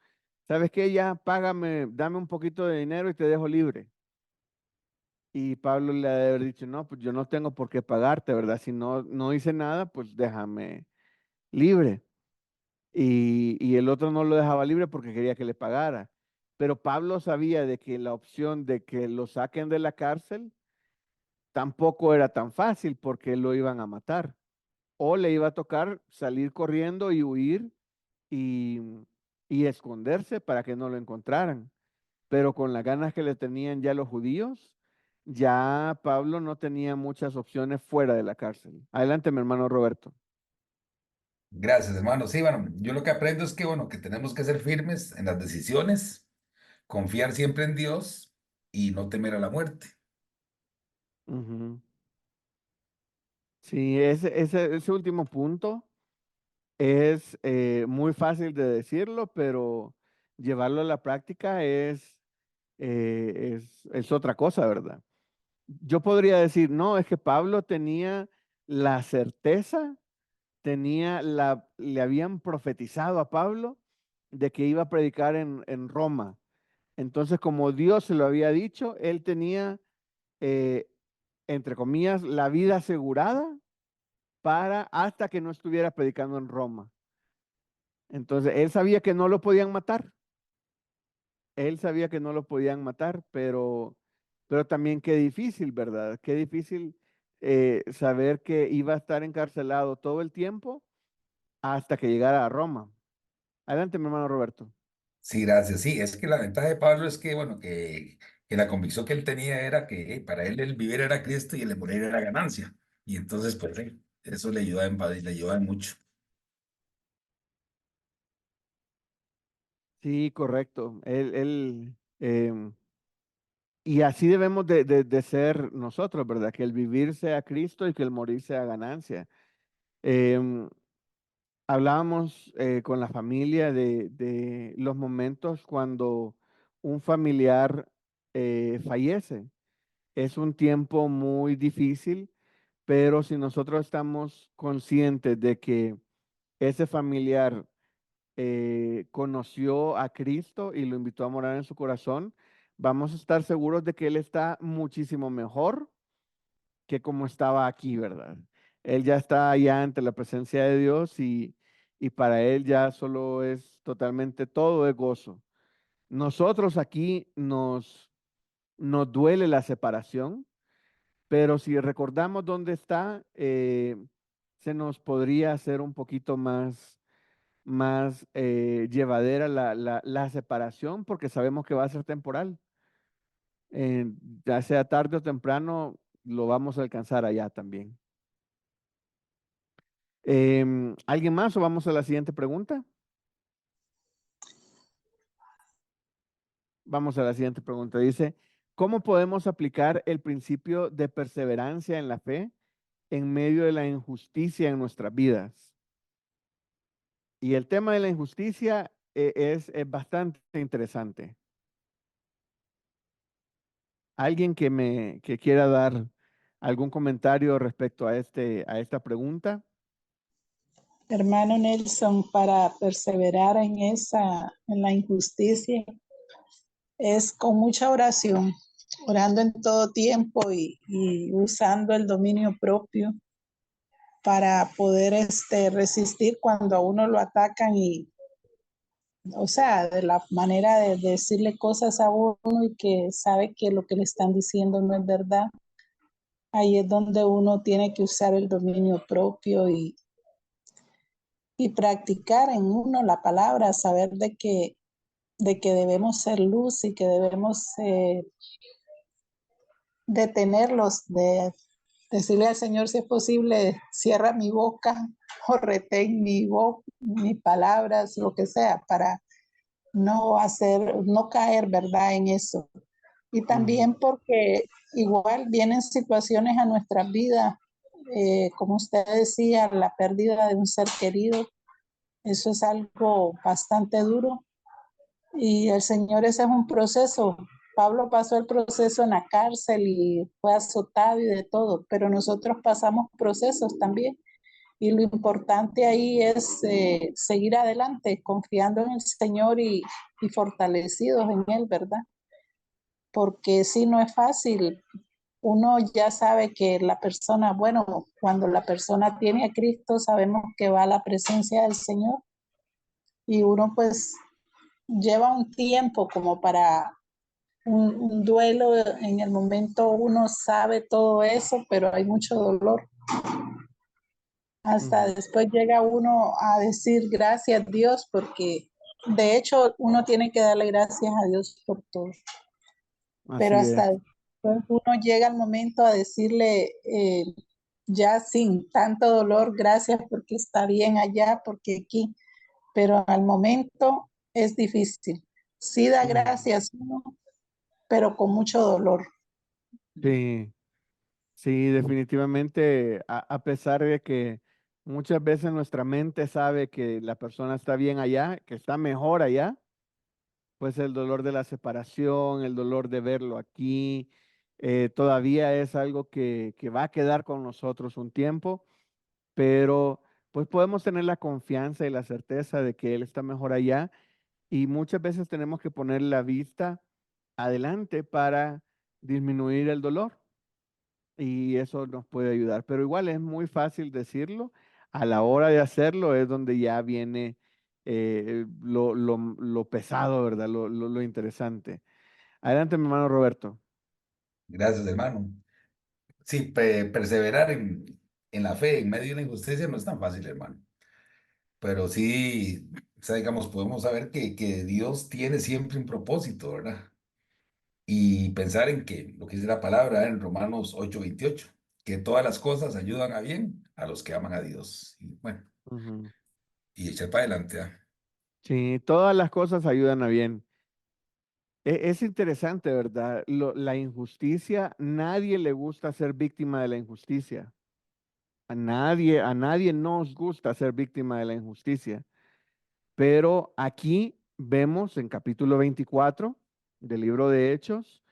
¿sabes qué? Ya págame, dame un poquito de dinero y te dejo libre. Y Pablo le ha de haber dicho, no, pues yo no tengo por qué pagarte, ¿verdad? Si no hice nada, pues déjame libre. Y el otro no lo dejaba libre porque quería que le pagara. Pero Pablo sabía de que la opción de que lo saquen de la cárcel tampoco era tan fácil porque lo iban a matar. O le iba a tocar salir corriendo y huir y, y esconderse para que no lo encontraran. Pero con las ganas que le tenían ya los judíos, ya Pablo no tenía muchas opciones fuera de la cárcel. Adelante, mi hermano Roberto. Gracias, hermano. Sí, bueno, yo lo que aprendo es que, bueno, que tenemos que ser firmes en las decisiones, confiar siempre en Dios y no temer a la muerte. Ujú. Sí, ese último punto es muy fácil de decirlo, pero llevarlo a la práctica es otra cosa, ¿verdad? Yo podría decir, no, es que Pablo tenía la certeza, le habían profetizado a Pablo de que iba a predicar en Roma. Entonces, como Dios se lo había dicho, él tenía, eh, entre comillas, la vida asegurada para hasta que no estuviera predicando en Roma. Entonces, él sabía que no lo podían matar. Él sabía que no lo podían matar, pero también qué difícil, ¿verdad? Qué difícil saber que iba a estar encarcelado todo el tiempo hasta que llegara a Roma. Adelante, mi hermano Roberto. Sí, gracias. Sí, es que la ventaja de Pablo es que, bueno, que la convicción que él tenía era que para él el vivir era Cristo y el morir era ganancia. Y entonces, pues, eso le ayuda le ayuda mucho. Sí, correcto. Y así debemos de ser nosotros, ¿verdad? Que el vivir sea Cristo y que el morir sea ganancia. Em, Hablábamos con la familia de los momentos cuando un familiar fallece. Es un tiempo muy difícil, pero si nosotros estamos conscientes de que ese familiar conoció a Cristo y lo invitó a morar en su corazón, vamos a estar seguros de que Él está muchísimo mejor que como estaba aquí, ¿verdad? Él ya está allá ante la presencia de Dios y para Él ya solo es totalmente todo es gozo. Nosotros aquí nos duele la separación, pero si recordamos dónde está, se nos podría hacer un poquito más llevadera la separación porque sabemos que va a ser temporal. Ya sea tarde o temprano, lo vamos a alcanzar allá también. ¿Alguien más o vamos a la siguiente pregunta? Vamos a la siguiente pregunta. Dice, ¿cómo podemos aplicar el principio de perseverancia en la fe en medio de la injusticia en nuestras vidas? Y el tema de la injusticia es bastante interesante. ¿Alguien que quiera dar algún comentario respecto a esta pregunta? Hermano Nelson, para perseverar en la injusticia, es con mucha oración, orando en todo tiempo y usando el dominio propio para poder resistir cuando a uno lo atacan y, o sea, de la manera de decirle cosas a uno y que sabe que lo que le están diciendo no es verdad. Ahí es donde uno tiene que usar el dominio propio y practicar en uno la palabra, saber de que debemos ser luz y que debemos detenerlos, de decirle al Señor si es posible, cierra mi boca o retén mis palabras, lo que sea, para no caer, ¿verdad? En eso. Y también porque igual vienen situaciones a nuestras vidas, como usted decía, la pérdida de un ser querido, eso es algo bastante duro. Y el Señor, ese es un proceso. Pablo pasó el proceso en la cárcel y fue azotado y de todo, pero nosotros pasamos procesos también. Y lo importante ahí es seguir adelante, confiando en el Señor y fortalecidos en Él, ¿verdad? Porque si no es fácil, uno ya sabe que la persona, bueno, cuando la persona tiene a Cristo, sabemos que va a la presencia del Señor y uno pues lleva un tiempo como para un duelo. En el momento uno sabe todo eso, pero hay mucho dolor. Hasta después llega uno a decir gracias Dios, porque de hecho uno tiene que darle gracias a Dios por todo. Pero Así es. hasta después uno llega al momento a decirle ya sin tanto dolor, gracias porque está bien allá, porque aquí, pero al momento es difícil. Sí da gracias uno, pero con mucho dolor. Sí, sí, definitivamente, a pesar de que muchas veces nuestra mente sabe que la persona está bien allá, que está mejor allá, pues el dolor de la separación, el dolor de verlo aquí, todavía es algo que va a quedar con nosotros un tiempo, pero pues podemos tener la confianza y la certeza de que Él está mejor allá y muchas veces tenemos que poner la vista adelante para disminuir el dolor y eso nos puede ayudar. Pero igual es muy fácil decirlo, a la hora de hacerlo es donde ya viene lo pesado, ¿verdad? Lo interesante. Adelante, mi hermano Roberto. Gracias, hermano. Sí, perseverar en la fe en medio de la injusticia no es tan fácil, hermano. Pero sí, o sea, digamos, podemos saber que Dios tiene siempre un propósito, ¿verdad? Y pensar en que lo que dice la palabra en Romanos 8:28, que todas las cosas ayudan a bien a los que aman a Dios. Y bueno, Ujú. y echar para adelante, ¿ah? Sí, todas las cosas ayudan a bien. Es interesante, ¿verdad? La injusticia, nadie le gusta ser víctima de la injusticia. A nadie nos gusta ser víctima de la injusticia. Pero aquí vemos en capítulo 24 del libro de Hechos,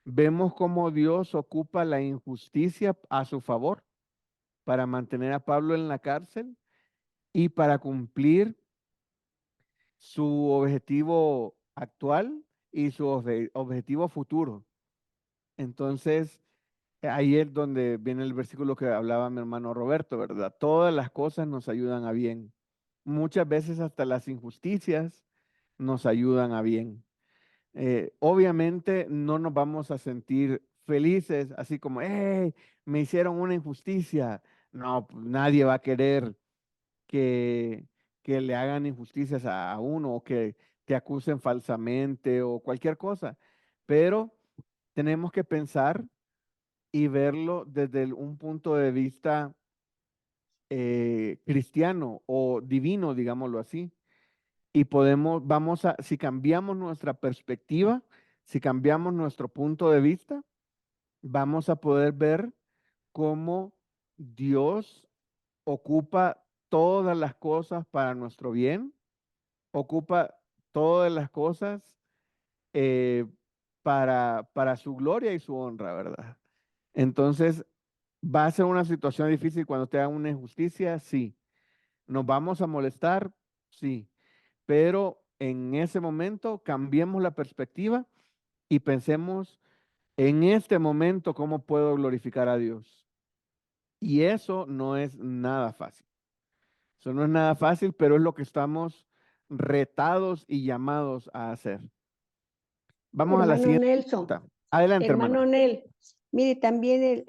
vemos cómo Dios ocupa la injusticia a su favor para mantener a Pablo en la cárcel y para cumplir su objetivo actual y su objetivo futuro. Entonces, ahí es donde viene el versículo que hablaba mi hermano Roberto, ¿verdad? Todas las cosas nos ayudan a bien. Muchas veces hasta las injusticias nos ayudan a bien. Obviamente no nos vamos a sentir felices, así como, hey, me hicieron una injusticia. No, pues, nadie va a querer que, que le hagan injusticias a uno o que te acusen falsamente o cualquier cosa. Pero tenemos que pensar y verlo desde un punto de vista cristiano o divino, digámoslo así. Y si cambiamos nuestra perspectiva, si cambiamos nuestro punto de vista, vamos a poder ver cómo Dios ocupa todas las cosas para nuestro bien, ocupa todas las cosas eh, para su gloria y su honra, ¿verdad? Entonces, ¿va a ser una situación difícil cuando te hagan una injusticia? Sí. ¿Nos vamos a molestar? Sí. Pero en ese momento cambiemos la perspectiva y pensemos en este momento cómo puedo glorificar a Dios. Y eso no es nada fácil. Eso no es nada fácil, pero es lo que estamos retados y llamados a hacer. Vamos a la Hermano siguiente Nelson, pregunta. Adelante, hermano hermana. Nel, mire, también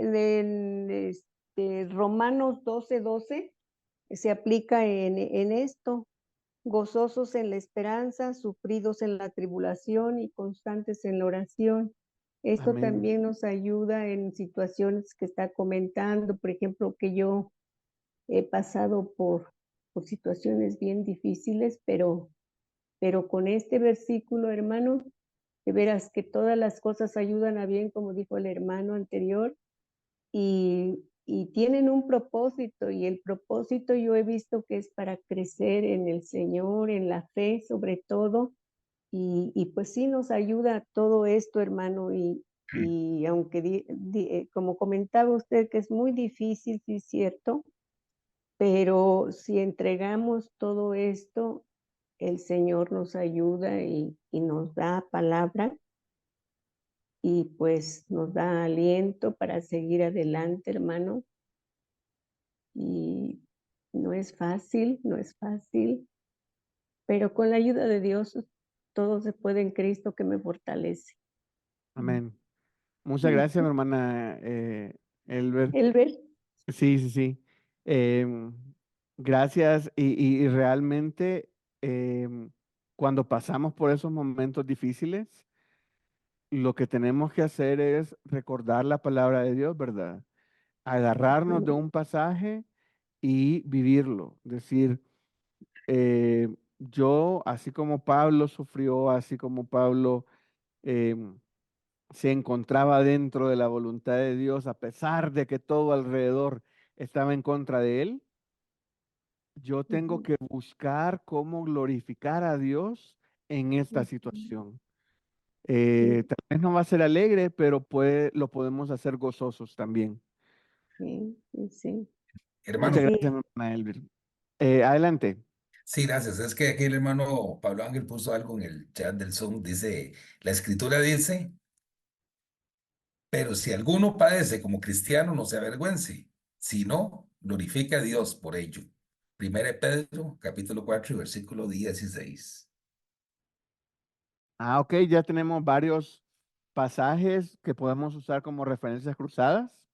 Romanos 12:12 se aplica en esto, gozosos en la esperanza, sufridos en la tribulación y constantes en la oración. Esto Amén. también nos ayuda en situaciones que está comentando, por ejemplo, que yo he pasado por situaciones bien difíciles, pero con este versículo, hermano, de veras que todas las cosas ayudan a bien, como dijo el hermano anterior, y tienen un propósito, y el propósito yo he visto que es para crecer en el Señor, en la fe sobre todo, y pues sí nos ayuda todo esto, hermano, y aunque como comentaba usted que es muy difícil, sí es cierto, pero si entregamos todo esto, el Señor nos ayuda y nos da palabra y pues nos da aliento para seguir adelante, hermano. Y no es fácil, no es fácil, pero con la ayuda de Dios todo se puede en Cristo que me fortalece. Amén. Muchas gracias, mi hermana Elber. Elber, Sí, sí, sí. Em, gracias y realmente cuando pasamos por esos momentos difíciles, lo que tenemos que hacer es recordar la palabra de Dios, ¿verdad? Agarrarnos de un pasaje y vivirlo. Decir, yo, así como Pablo sufrió, así como Pablo em, se encontraba dentro de la voluntad de Dios, a pesar de que todo alrededor estaba en contra de él, yo tengo que buscar cómo glorificar a Dios en esta situación. Tal vez no va a ser alegre, pero lo podemos hacer gozosos también. sí, sí, sí. Hermano, Muchas Así gracias, hermana Elvir. Adelante. sí, gracias. Es que aquí el hermano Pablo Ángel puso algo en el chat del Zoom. Dice, la escritura dice, pero si alguno padece como cristiano, no se avergüence, sino glorifique a Dios por ello. Primera de Pedro, capítulo 4, versículo 16. Ok, ya tenemos varios pasajes que podemos usar como referencias cruzadas.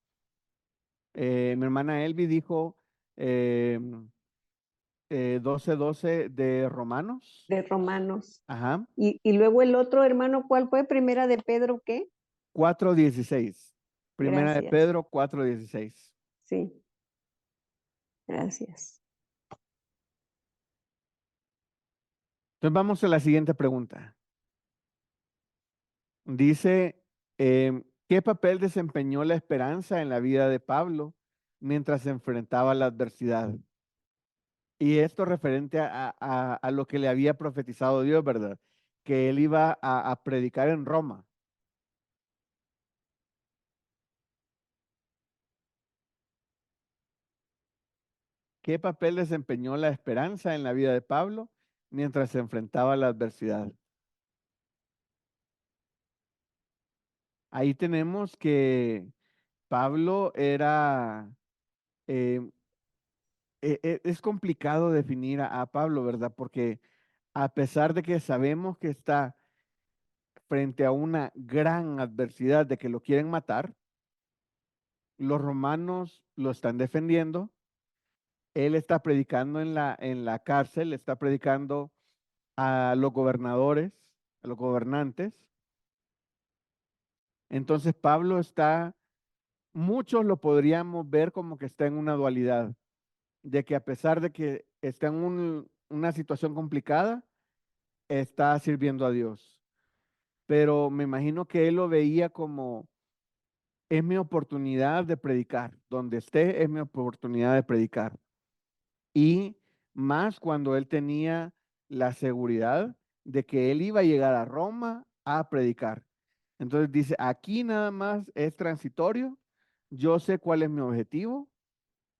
Mi hermana Elvi dijo 12:12 de Romanos. de Romanos. Ajá. Y luego el otro hermano, ¿cuál fue? Primera de Pedro, ¿qué? 4:16. Primera de Gracias. Pedro 4:16. Sí, gracias. Entonces vamos a la siguiente pregunta. Dice, ¿qué papel desempeñó la esperanza en la vida de Pablo mientras se enfrentaba a la adversidad? Y esto referente a lo que le había profetizado Dios, ¿verdad? Que él iba a predicar en Roma. ¿Qué papel desempeñó la esperanza en la vida de Pablo mientras se enfrentaba a la adversidad? Ahí tenemos que Pablo era, eh, es complicado definir a Pablo, ¿verdad? Porque a pesar de que sabemos que está frente a una gran adversidad de que lo quieren matar, los romanos lo están defendiendo, él está predicando en la cárcel, está predicando a los gobernadores, a los gobernantes. Entonces Pablo está, muchos lo podríamos ver como que está en una dualidad, de que a pesar de que está en una situación complicada, está sirviendo a Dios. Pero me imagino que él lo veía como, es mi oportunidad de predicar, donde esté es mi oportunidad de predicar. Y más cuando él tenía la seguridad de que él iba a llegar a Roma a predicar. Entonces dice, aquí nada más es transitorio, yo sé cuál es mi objetivo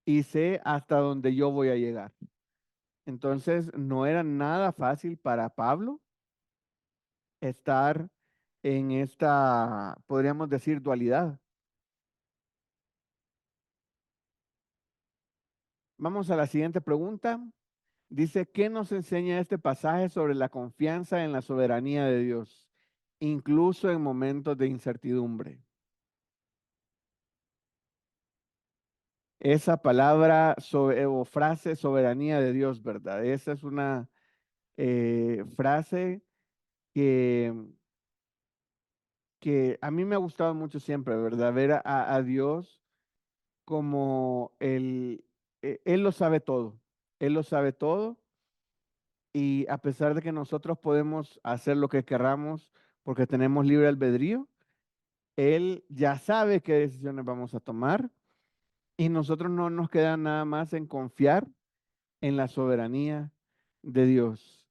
y sé hasta dónde yo voy a llegar. Entonces no era nada fácil para Pablo estar en esta, podríamos decir, dualidad. Vamos a la siguiente pregunta. Dice, ¿qué nos enseña este pasaje sobre la confianza en la soberanía de Dios, incluso en momentos de incertidumbre? Esa palabra o frase soberanía de Dios, ¿verdad? Esa es una frase que que a mí me ha gustado mucho siempre, ¿verdad? Ver a Dios como Él lo sabe todo. Él lo sabe todo y a pesar de que nosotros podemos hacer lo que querramos porque tenemos libre albedrío, Él ya sabe qué decisiones vamos a tomar y nosotros no nos queda nada más en confiar en la soberanía de Dios.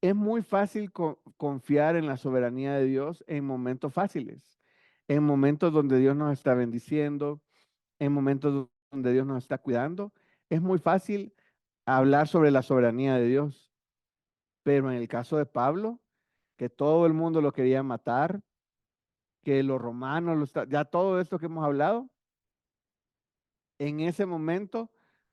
Es muy fácil confiar en la soberanía de Dios en momentos fáciles, en momentos donde Dios nos está bendiciendo, en momentos donde Dios nos está cuidando. Es muy fácil hablar sobre la soberanía de Dios, pero en el caso de Pablo, que todo el mundo lo quería matar, que los romanos, ya todo esto que hemos hablado, en ese momento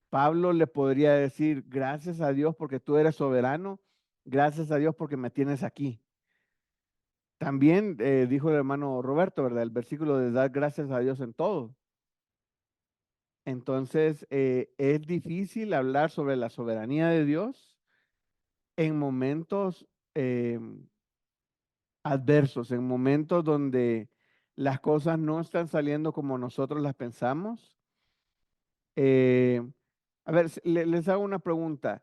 Pablo le podría decir, gracias a Dios porque tú eres soberano, gracias a Dios porque me tienes aquí. También dijo el hermano Roberto, ¿verdad? El versículo de dar gracias a Dios en todo. Entonces, es difícil hablar sobre la soberanía de Dios en momentos adversos, en momentos donde las cosas no están saliendo como nosotros las pensamos. Eh, a ver, les hago una pregunta.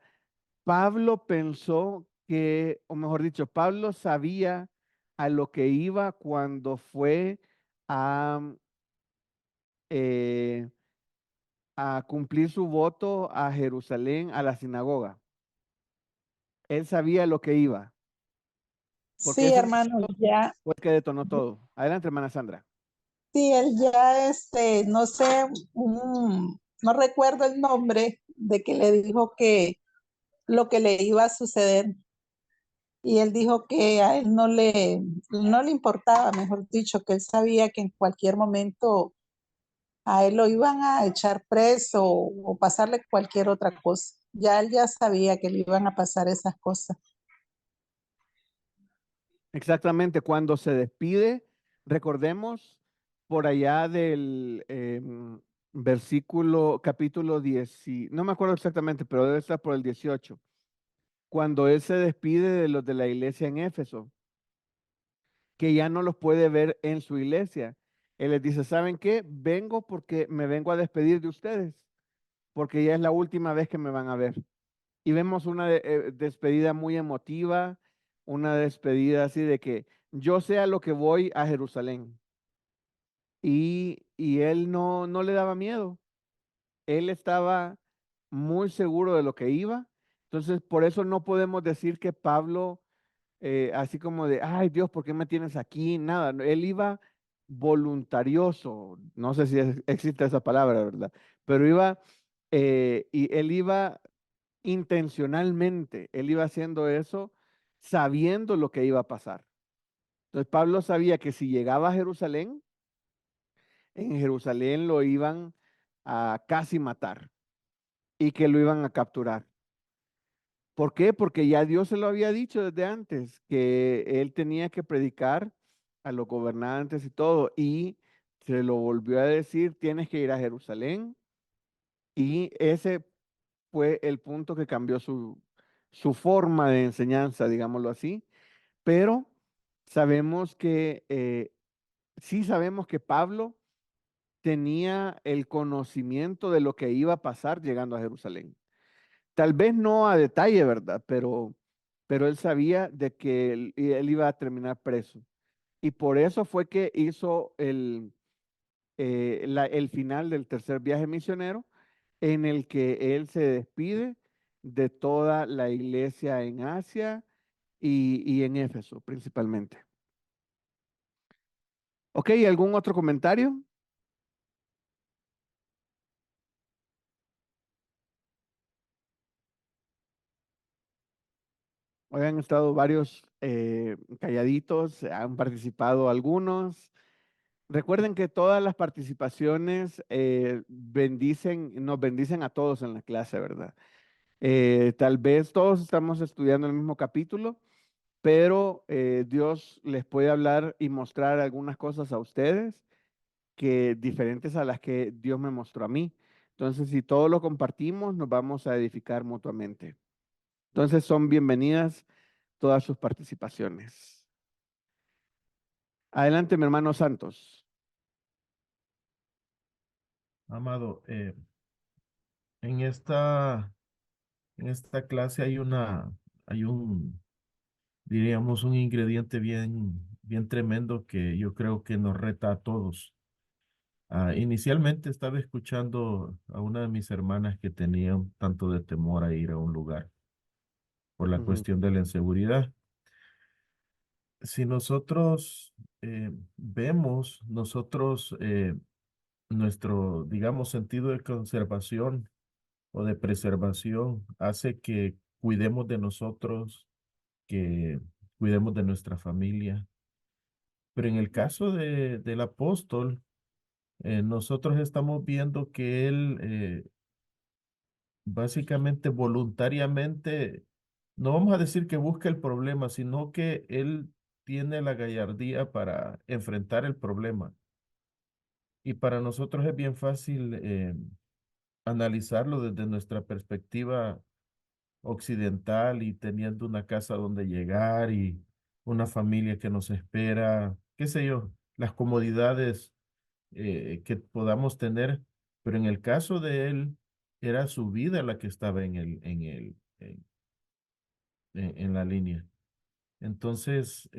Pablo pensó que, o mejor dicho, Pablo sabía a lo que iba cuando fue a, eh, a cumplir su voto a Jerusalén, a la sinagoga. Él sabía lo que iba, porque Sí, ese hermano, ya, fue el que detonó todo. Adelante, hermana Sandra. sí, él ya, no sé, no recuerdo el nombre de que le dijo que lo que le iba a suceder. Y él dijo que a él no le importaba, mejor dicho, que él sabía que en cualquier momento a él lo iban a echar preso o pasarle cualquier otra cosa. Ya él ya sabía que le iban a pasar esas cosas. Exactamente, cuando se despide, recordemos por allá del versículo, capítulo 10, no me acuerdo exactamente, pero debe estar por el 18, cuando él se despide de los de la iglesia en Éfeso, que ya no los puede ver en su iglesia. Él les dice, ¿saben qué? Vengo porque me vengo a despedir de ustedes, porque ya es la última vez que me van a ver. Y vemos una despedida muy emotiva, una despedida así de que yo sé a lo que voy a Jerusalén. Y él no le daba miedo. Él estaba muy seguro de lo que iba. Entonces, por eso no podemos decir que Pablo, así como de, ay Dios, ¿por qué me tienes aquí? Nada, no, él iba voluntarioso. No sé si existe esa palabra, ¿verdad? Pero iba, y él iba intencionalmente, él iba haciendo eso sabiendo lo que iba a pasar. Entonces Pablo sabía que si llegaba a Jerusalén, en Jerusalén lo iban a casi matar y que lo iban a capturar. ¿Por qué? Porque ya Dios se lo había dicho desde antes, que él tenía que predicar a los gobernantes y todo, y se lo volvió a decir, tienes que ir a Jerusalén, y ese fue el punto que cambió su forma de enseñanza, digámoslo así, pero sabemos que, sí sabemos que Pablo tenía el conocimiento de lo que iba a pasar llegando a Jerusalén. Tal vez no a detalle, ¿verdad? Pero él sabía de que él iba a terminar preso. Y por eso fue que hizo el final del tercer viaje misionero, en el que él se despide de toda la iglesia en Asia y en Éfeso principalmente. Ok, ¿algún otro comentario? Hoy han estado varios calladitos, han participado algunos. Recuerden que todas las participaciones nos bendicen a todos en la clase, ¿verdad? Tal vez todos estamos estudiando el mismo capítulo, pero Dios les puede hablar y mostrar algunas cosas a ustedes que diferentes a las que Dios me mostró a mí. Entonces, si todos lo compartimos, nos vamos a edificar mutuamente. Entonces, son bienvenidas todas sus participaciones. Adelante, mi hermano Santos. Amado, en esta, en esta clase hay diríamos, un ingrediente bien tremendo que yo creo que nos reta a todos. Inicialmente estaba escuchando a una de mis hermanas que tenía un tanto de temor a ir a un lugar por la Ujú, cuestión de la inseguridad. Si nosotros vemos, nuestro, digamos, sentido de conservación o de preservación hace que cuidemos de nosotros, que cuidemos de nuestra familia. Pero en el caso del apóstol, nosotros estamos viendo que él básicamente voluntariamente, no vamos a decir que busca el problema, sino que él tiene la gallardía para enfrentar el problema. Y para nosotros es bien fácil analizarlo desde nuestra perspectiva occidental y teniendo una casa donde llegar y una familia que nos espera, qué sé yo, las comodidades que podamos tener, pero en el caso de él, era su vida la que estaba en la línea. Entonces,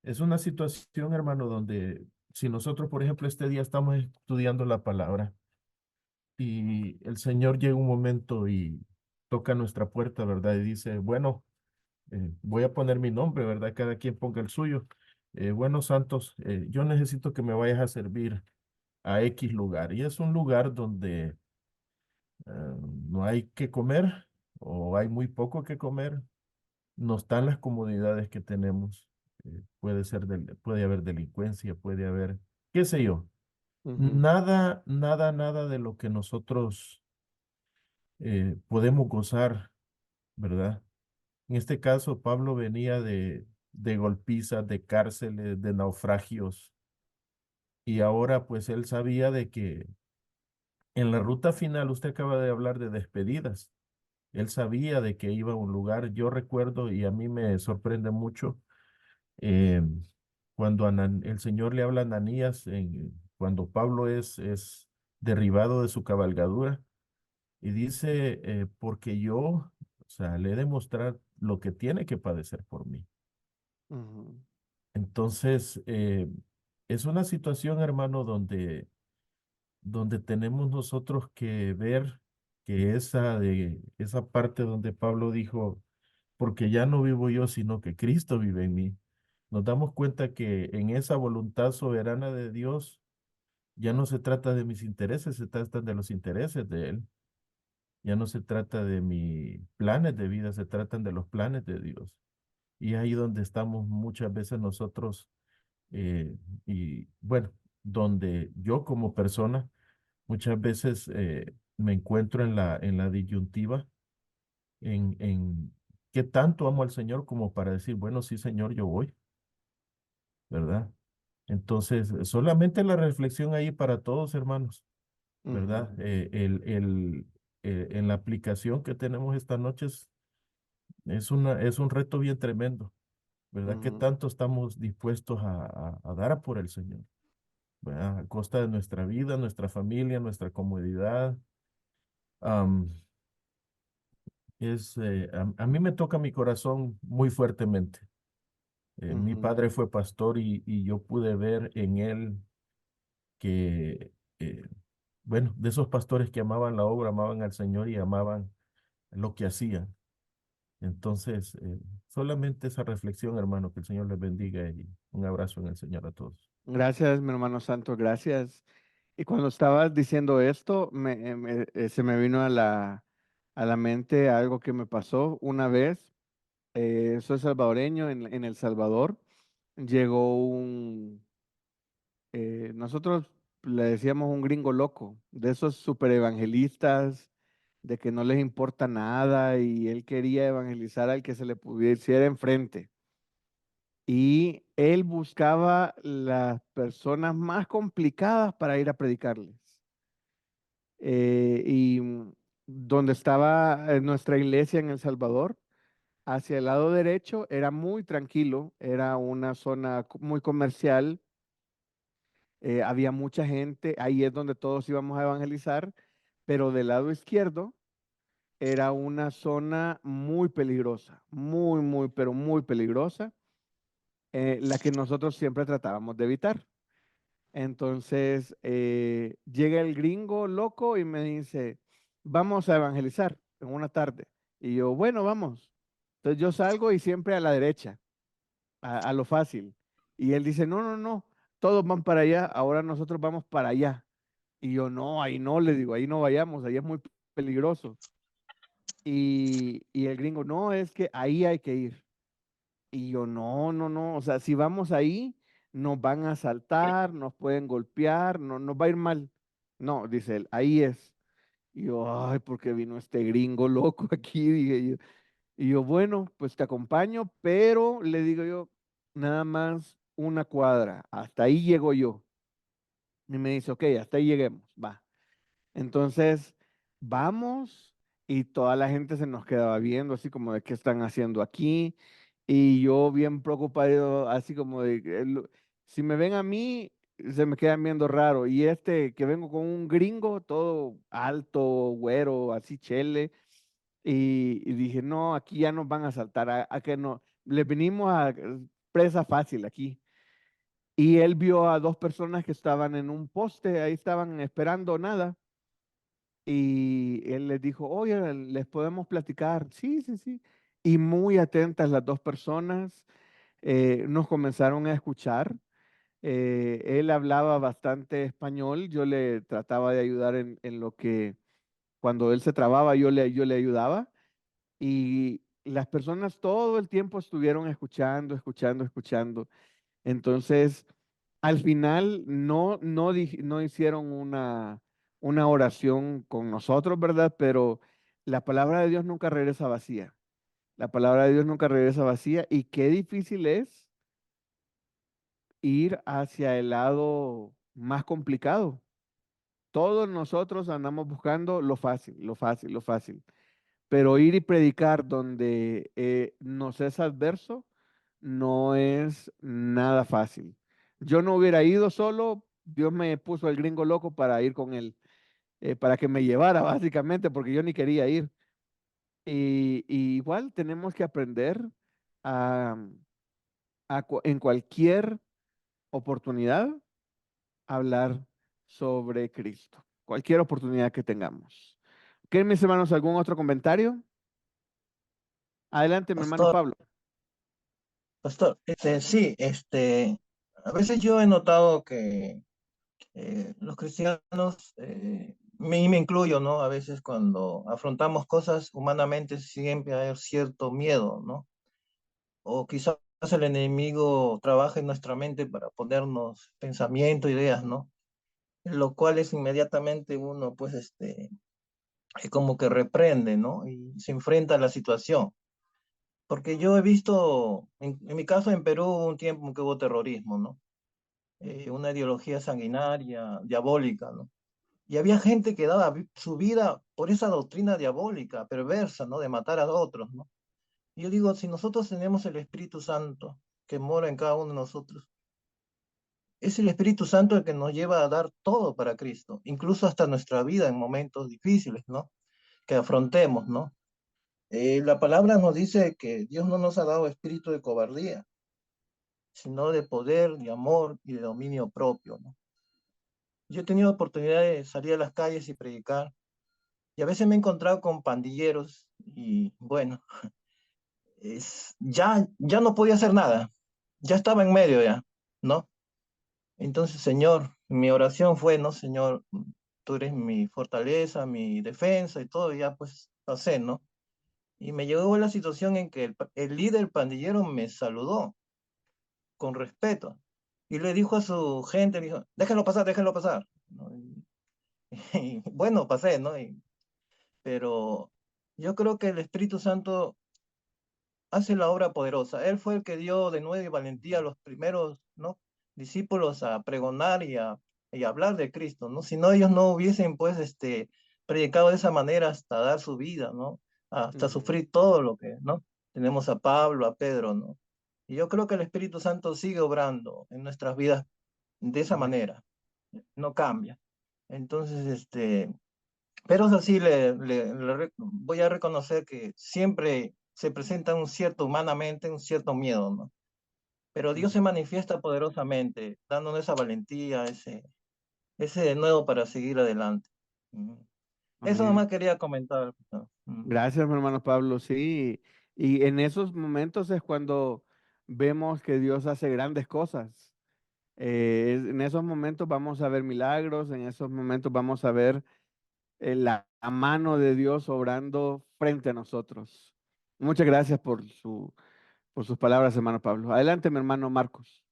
es una situación, hermano, donde si nosotros, por ejemplo, este día estamos estudiando la palabra y el Señor llega un momento y toca nuestra puerta, ¿verdad? Y dice, bueno, voy a poner mi nombre, ¿verdad? Cada quien ponga el suyo. Bueno, Santos, yo necesito que me vayas a servir a X lugar. Y es un lugar donde no hay que comer o hay muy poco que comer. No están las comodidades que tenemos. Puede haber delincuencia, puede haber, qué sé yo. ujú, Nada de lo que nosotros podemos gozar, ¿verdad? En este caso, Pablo venía de golpizas, de cárceles, de naufragios, y ahora pues él sabía de que en la ruta final, usted acaba de hablar de despedidas, él sabía de que iba a un lugar. Yo recuerdo, y a mí me sorprende mucho, eh, cuando el Señor le habla a Ananías, cuando Pablo es derribado de su cabalgadura, y dice, porque yo, o sea, le he de mostrar lo que tiene que padecer por mí. ujú, Entonces, es una situación, hermano, donde tenemos nosotros que ver que esa parte donde Pablo dijo, porque ya no vivo yo, sino que Cristo vive en mí, nos damos cuenta que en esa voluntad soberana de Dios ya no se trata de mis intereses, se trata de los intereses de Él. Ya no se trata de mis planes de vida, se tratan de los planes de Dios. Y ahí donde estamos muchas veces nosotros, eh, y bueno, donde yo como persona muchas veces me encuentro en la disyuntiva, en qué tanto amo al Señor como para decir, bueno, sí, Señor, yo voy, ¿verdad? Entonces, solamente la reflexión ahí para todos, hermanos, ¿verdad? ujú, En la aplicación que tenemos esta noche es un reto bien tremendo, ¿verdad? ¿Qué ujú. tanto estamos dispuestos a dar por el Señor? ¿Verdad? A costa de nuestra vida, nuestra familia, nuestra comodidad. Am, a mí me toca mi corazón muy fuertemente. Mi Ujú, padre fue pastor y yo pude ver en él que, bueno, de esos pastores que amaban la obra, amaban al Señor y amaban lo que hacían. Entonces, solamente esa reflexión, hermano, que el Señor les bendiga y un abrazo en el Señor a todos. gracias, mi hermano Santo, gracias. Y cuando estabas diciendo esto, se me vino a la mente algo que me pasó una vez. Soy salvadoreño en El Salvador. Llegó nosotros le decíamos un gringo loco, de esos super evangelistas, de que no les importa nada y él quería evangelizar al que se le pudiera enfrente. Y él buscaba las personas más complicadas para ir a predicarles. Y donde estaba nuestra iglesia en El Salvador, Hacia el lado derecho era muy tranquilo, era una zona muy comercial, había mucha gente, ahí es donde todos íbamos a evangelizar, pero del lado izquierdo era una zona muy peligrosa, muy, pero muy peligrosa, la que nosotros siempre tratábamos de evitar. Entonces, llega el gringo loco y me dice, vamos a evangelizar en una tarde. Y yo, bueno, vamos. Entonces yo salgo y siempre a la derecha, a lo fácil. Y él dice, no, no, no, todos van para allá, ahora nosotros vamos para allá. Y yo, no, ahí no, le digo, ahí no vayamos, ahí es muy peligroso. Y el gringo, no, es que ahí hay que ir. Y yo, no, no, no, o sea, si vamos ahí, nos van a asaltar, nos pueden golpear, no, nos va a ir mal. No, dice él, ahí es. Y yo, ay, ¿por qué vino este gringo loco aquí? Dije yo. Y yo, bueno, pues te acompaño, pero le digo yo, nada más una cuadra, hasta ahí llego yo. Y me dice, ok, hasta ahí lleguemos, va. Entonces, vamos y toda la gente se nos quedaba viendo, así como de qué están haciendo aquí. Y yo bien preocupado, así como de, si me ven a mí, se me quedan viendo raro. Y este que vengo con un gringo, todo alto, güero, así chele. Y dije, no, aquí ya nos van a saltar, a que no, le venimos a presa fácil aquí. Y él vio a dos personas que estaban en un poste, ahí estaban esperando nada. Y él les dijo, oye, ¿les podemos platicar? Sí, sí, sí. Y muy atentas las dos personas, nos comenzaron a escuchar. Él hablaba bastante español, yo le trataba de ayudar en lo que, cuando él se trababa, yo le ayudaba. Y las personas todo el tiempo estuvieron escuchando, escuchando, escuchando. Entonces, al final no hicieron una oración con nosotros, ¿verdad? Pero la palabra de Dios nunca regresa vacía. La palabra de Dios nunca regresa vacía. Y qué difícil es ir hacia el lado más complicado. Todos nosotros andamos buscando lo fácil, lo fácil, lo fácil. Pero ir y predicar donde nos es adverso no es nada fácil. Yo no hubiera ido solo, Dios me puso el gringo loco para ir con él, para que me llevara básicamente, porque yo ni quería ir. Y igual tenemos que aprender a, en cualquier oportunidad hablar sobre Cristo, cualquier oportunidad que tengamos. ¿Qué, mis hermanos, algún otro comentario? Adelante, mi hermano Pastor, Pablo. pastor, sí, a veces yo he notado que los cristianos, me incluyo, ¿no? A veces cuando afrontamos cosas humanamente siempre hay cierto miedo, ¿no? O quizás el enemigo trabaja en nuestra mente para ponernos pensamiento, ideas, ¿no? Lo cual es inmediatamente uno, pues, como que reprende, ¿no? Y se enfrenta a la situación. Porque yo he visto, en mi caso en Perú hubo un tiempo en que hubo terrorismo, ¿no? Una ideología sanguinaria, diabólica, ¿no? Y había gente que daba su vida por esa doctrina diabólica, perversa, ¿no? De matar a otros, ¿no? Y yo digo, si nosotros tenemos el Espíritu Santo que mora en cada uno de nosotros, es el Espíritu Santo el que nos lleva a dar todo para Cristo, incluso hasta nuestra vida en momentos difíciles, ¿no? Que afrontemos, ¿no? La palabra nos dice que Dios no nos ha dado espíritu de cobardía, sino de poder, de amor y de dominio propio, ¿no? Yo he tenido oportunidad de salir a las calles y predicar, y a veces me he encontrado con pandilleros y bueno, ya no podía hacer nada, ya estaba en medio ya, ¿no? Entonces, Señor, mi oración fue, ¿no? Señor, tú eres mi fortaleza, mi defensa y todo, y ya pues pasé, ¿no? Y me llegó la situación en que el líder pandillero me saludó con respeto y le dijo a su gente, le dijo, déjenlo pasar, ¿no? Y bueno, pasé, ¿no? Pero yo creo que el Espíritu Santo hace la obra poderosa. Él fue el que dio de nuevo y valentía a los primeros, ¿no? Discípulos a pregonar y a hablar de Cristo, ¿no? Si no, ellos no hubiesen, pues, predicado de esa manera hasta dar su vida, ¿no? Hasta Ujú. sufrir todo lo que, ¿no? tenemos a Pablo, a Pedro, ¿no? Y yo creo que el Espíritu Santo sigue obrando en nuestras vidas de esa manera, no cambia. Entonces, pero eso sí, voy a reconocer que siempre se presenta un cierto, humanamente, un cierto miedo, ¿no? Pero Dios se manifiesta poderosamente, dándonos esa valentía, ese de nuevo para seguir adelante. Eso Amén. nomás quería comentar. Gracias, mi hermano Pablo. Sí, y en esos momentos es cuando vemos que Dios hace grandes cosas. En esos momentos vamos a ver milagros, en esos momentos vamos a ver la mano de Dios obrando frente a nosotros. Muchas gracias por sus palabras, hermano Pablo. Adelante, mi hermano Marcos.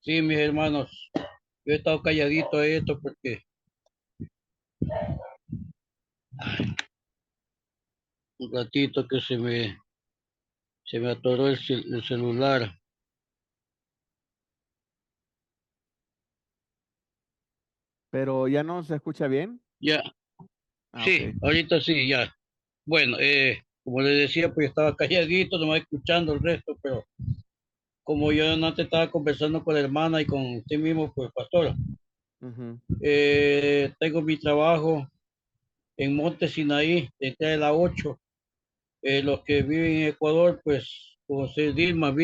Sí, mis hermanos, yo he estado calladito a esto porque un ratito que se me atoró el celular. Pero ya no se escucha bien. Ya, Ah, sí, ok. ahorita sí, ya. Bueno, como les decía, pues estaba calladito, nomás escuchando el resto, pero como yo antes estaba conversando con la hermana y con usted mismo, pues pastora, Ujú. tengo mi trabajo en Monte Sinaí, detrás de la 8. Los que viven en Ecuador, pues, José Vilma,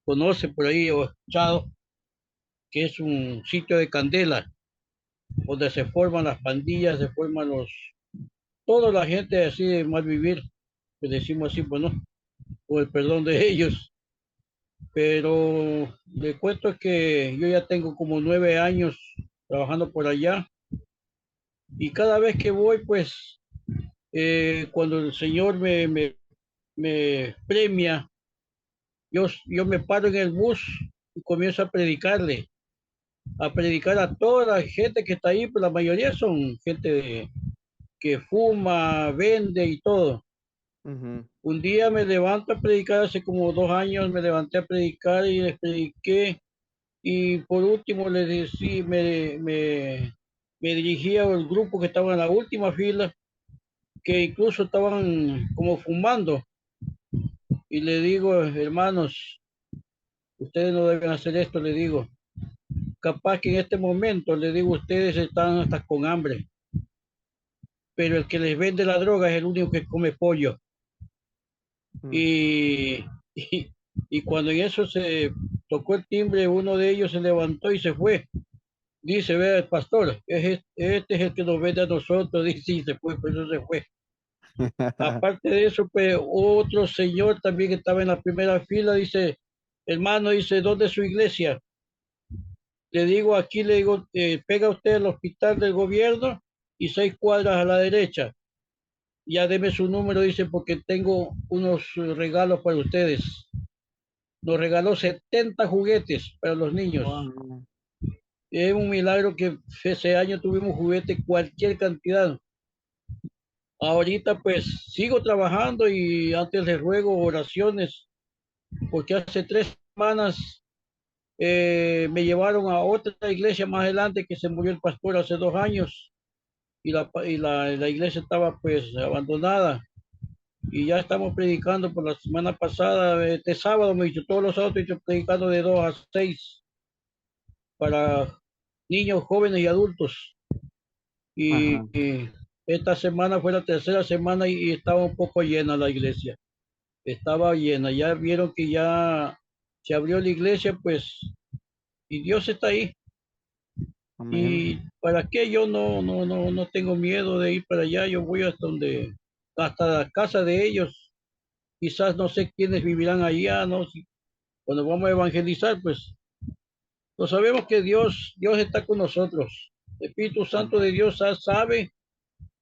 conoce por ahí o escuchado que es un sitio de candela, donde se forman las pandillas, se forman toda la gente así de mal vivir, que decimos así, pues no, por el perdón de ellos. Pero le cuento que yo ya tengo como 9 años trabajando por allá y cada vez que voy, pues, cuando el Señor me premia, yo me paro en el bus y comienzo a predicar a toda la gente que está ahí, pues la mayoría son gente que fuma, vende y todo. Ujú. Un día me levanto a predicar, hace como 2 años me levanté a predicar y les prediqué y por último les decí, me dirigí al grupo que estaba en la última fila, que incluso estaban como fumando y le digo, hermanos, ustedes no deben hacer esto, le digo. Capaz que en este momento, le digo, ustedes están hasta con hambre, pero el que les vende la droga es el único que come pollo. Mm. Y, y, y cuando en eso se tocó el timbre, uno de ellos se levantó y se fue. Dice, vea, el pastor, este es el que nos vende a nosotros. Dice, sí, se fue, pues eso se fue. Aparte de eso, pues otro señor también que estaba en la primera fila, dice, hermano, dice, ¿dónde es su iglesia? Le digo, aquí le digo, pega usted al hospital del gobierno y 6 cuadras a la derecha. Ya deme su número, dice, porque tengo unos regalos para ustedes. Nos regaló 70 juguetes para los niños. Wow. Es un milagro que ese año tuvimos juguetes cualquier cantidad. Ahorita pues sigo trabajando y antes les ruego oraciones, porque hace 3 semanas me llevaron a otra iglesia más adelante que se murió el pastor hace 2 años y la iglesia estaba pues abandonada y ya estamos predicando por la semana pasada, este sábado me he dicho, todos los sábados estoy predicando de 2 a 6 para niños, jóvenes y adultos. Ajá. Y esta semana fue la tercera semana y estaba un poco llena la iglesia. Estaba llena, ya vieron que ya se abrió la iglesia, pues, y Dios está ahí. Amén. Y para qué yo no tengo miedo de ir para allá, yo voy hasta la casa de ellos. Quizás no sé quiénes vivirán allá, ¿no? Cuando vamos a evangelizar, pues, lo sabemos que Dios está con nosotros. El Espíritu Santo de Dios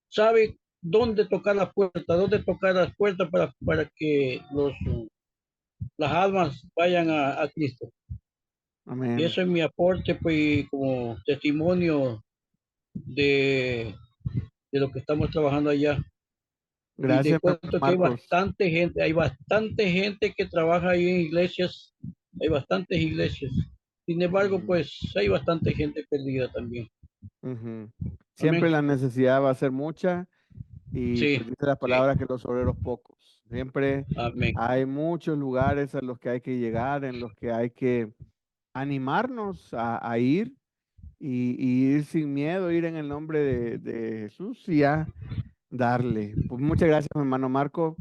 sabe dónde tocar la puerta, dónde tocar las puertas para que las almas vayan a Cristo. Y Amén. eso es mi aporte, pues, como testimonio de, de lo que estamos trabajando allá. Y te Gracias, mi hermano cuento que Marcos. hay bastante gente que trabaja ahí en iglesias, hay bastantes iglesias. Sin embargo, Ujú. pues hay bastante gente perdida también. Ujú. Siempre Amén. la necesidad va a ser mucha Y Sí, pues dice la palabra que los obreros pocos. Siempre amén. hay muchos lugares a los que hay que llegar, en los que hay que animarnos a ir y ir sin miedo, ir en el nombre de Jesús y ya darle. Pues muchas gracias, mi hermano Marco.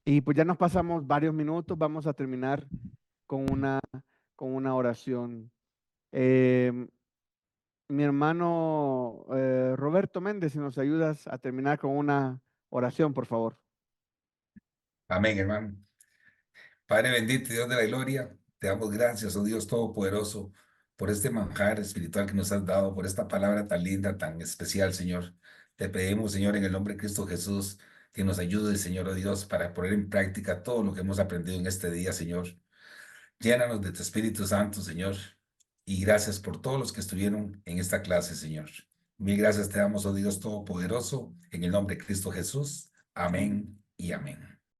Y pues ya nos pasamos varios minutos, vamos a terminar con una oración. Mi hermano Roberto Méndez, si nos ayudas a terminar con una oración, por favor. Amén, hermano. Padre bendito y Dios de la gloria, te damos gracias, oh Dios Todopoderoso, por este manjar espiritual que nos has dado, por esta palabra tan linda, tan especial, Señor. Te pedimos, Señor, en el nombre de Cristo Jesús, que nos ayude, Señor, oh Dios, para poner en práctica todo lo que hemos aprendido en este día, Señor. Llénanos de tu Espíritu Santo, Señor, y gracias por todos los que estuvieron en esta clase, Señor. Mil gracias te damos, oh Dios Todopoderoso, en el nombre de Cristo Jesús. Amén y amén.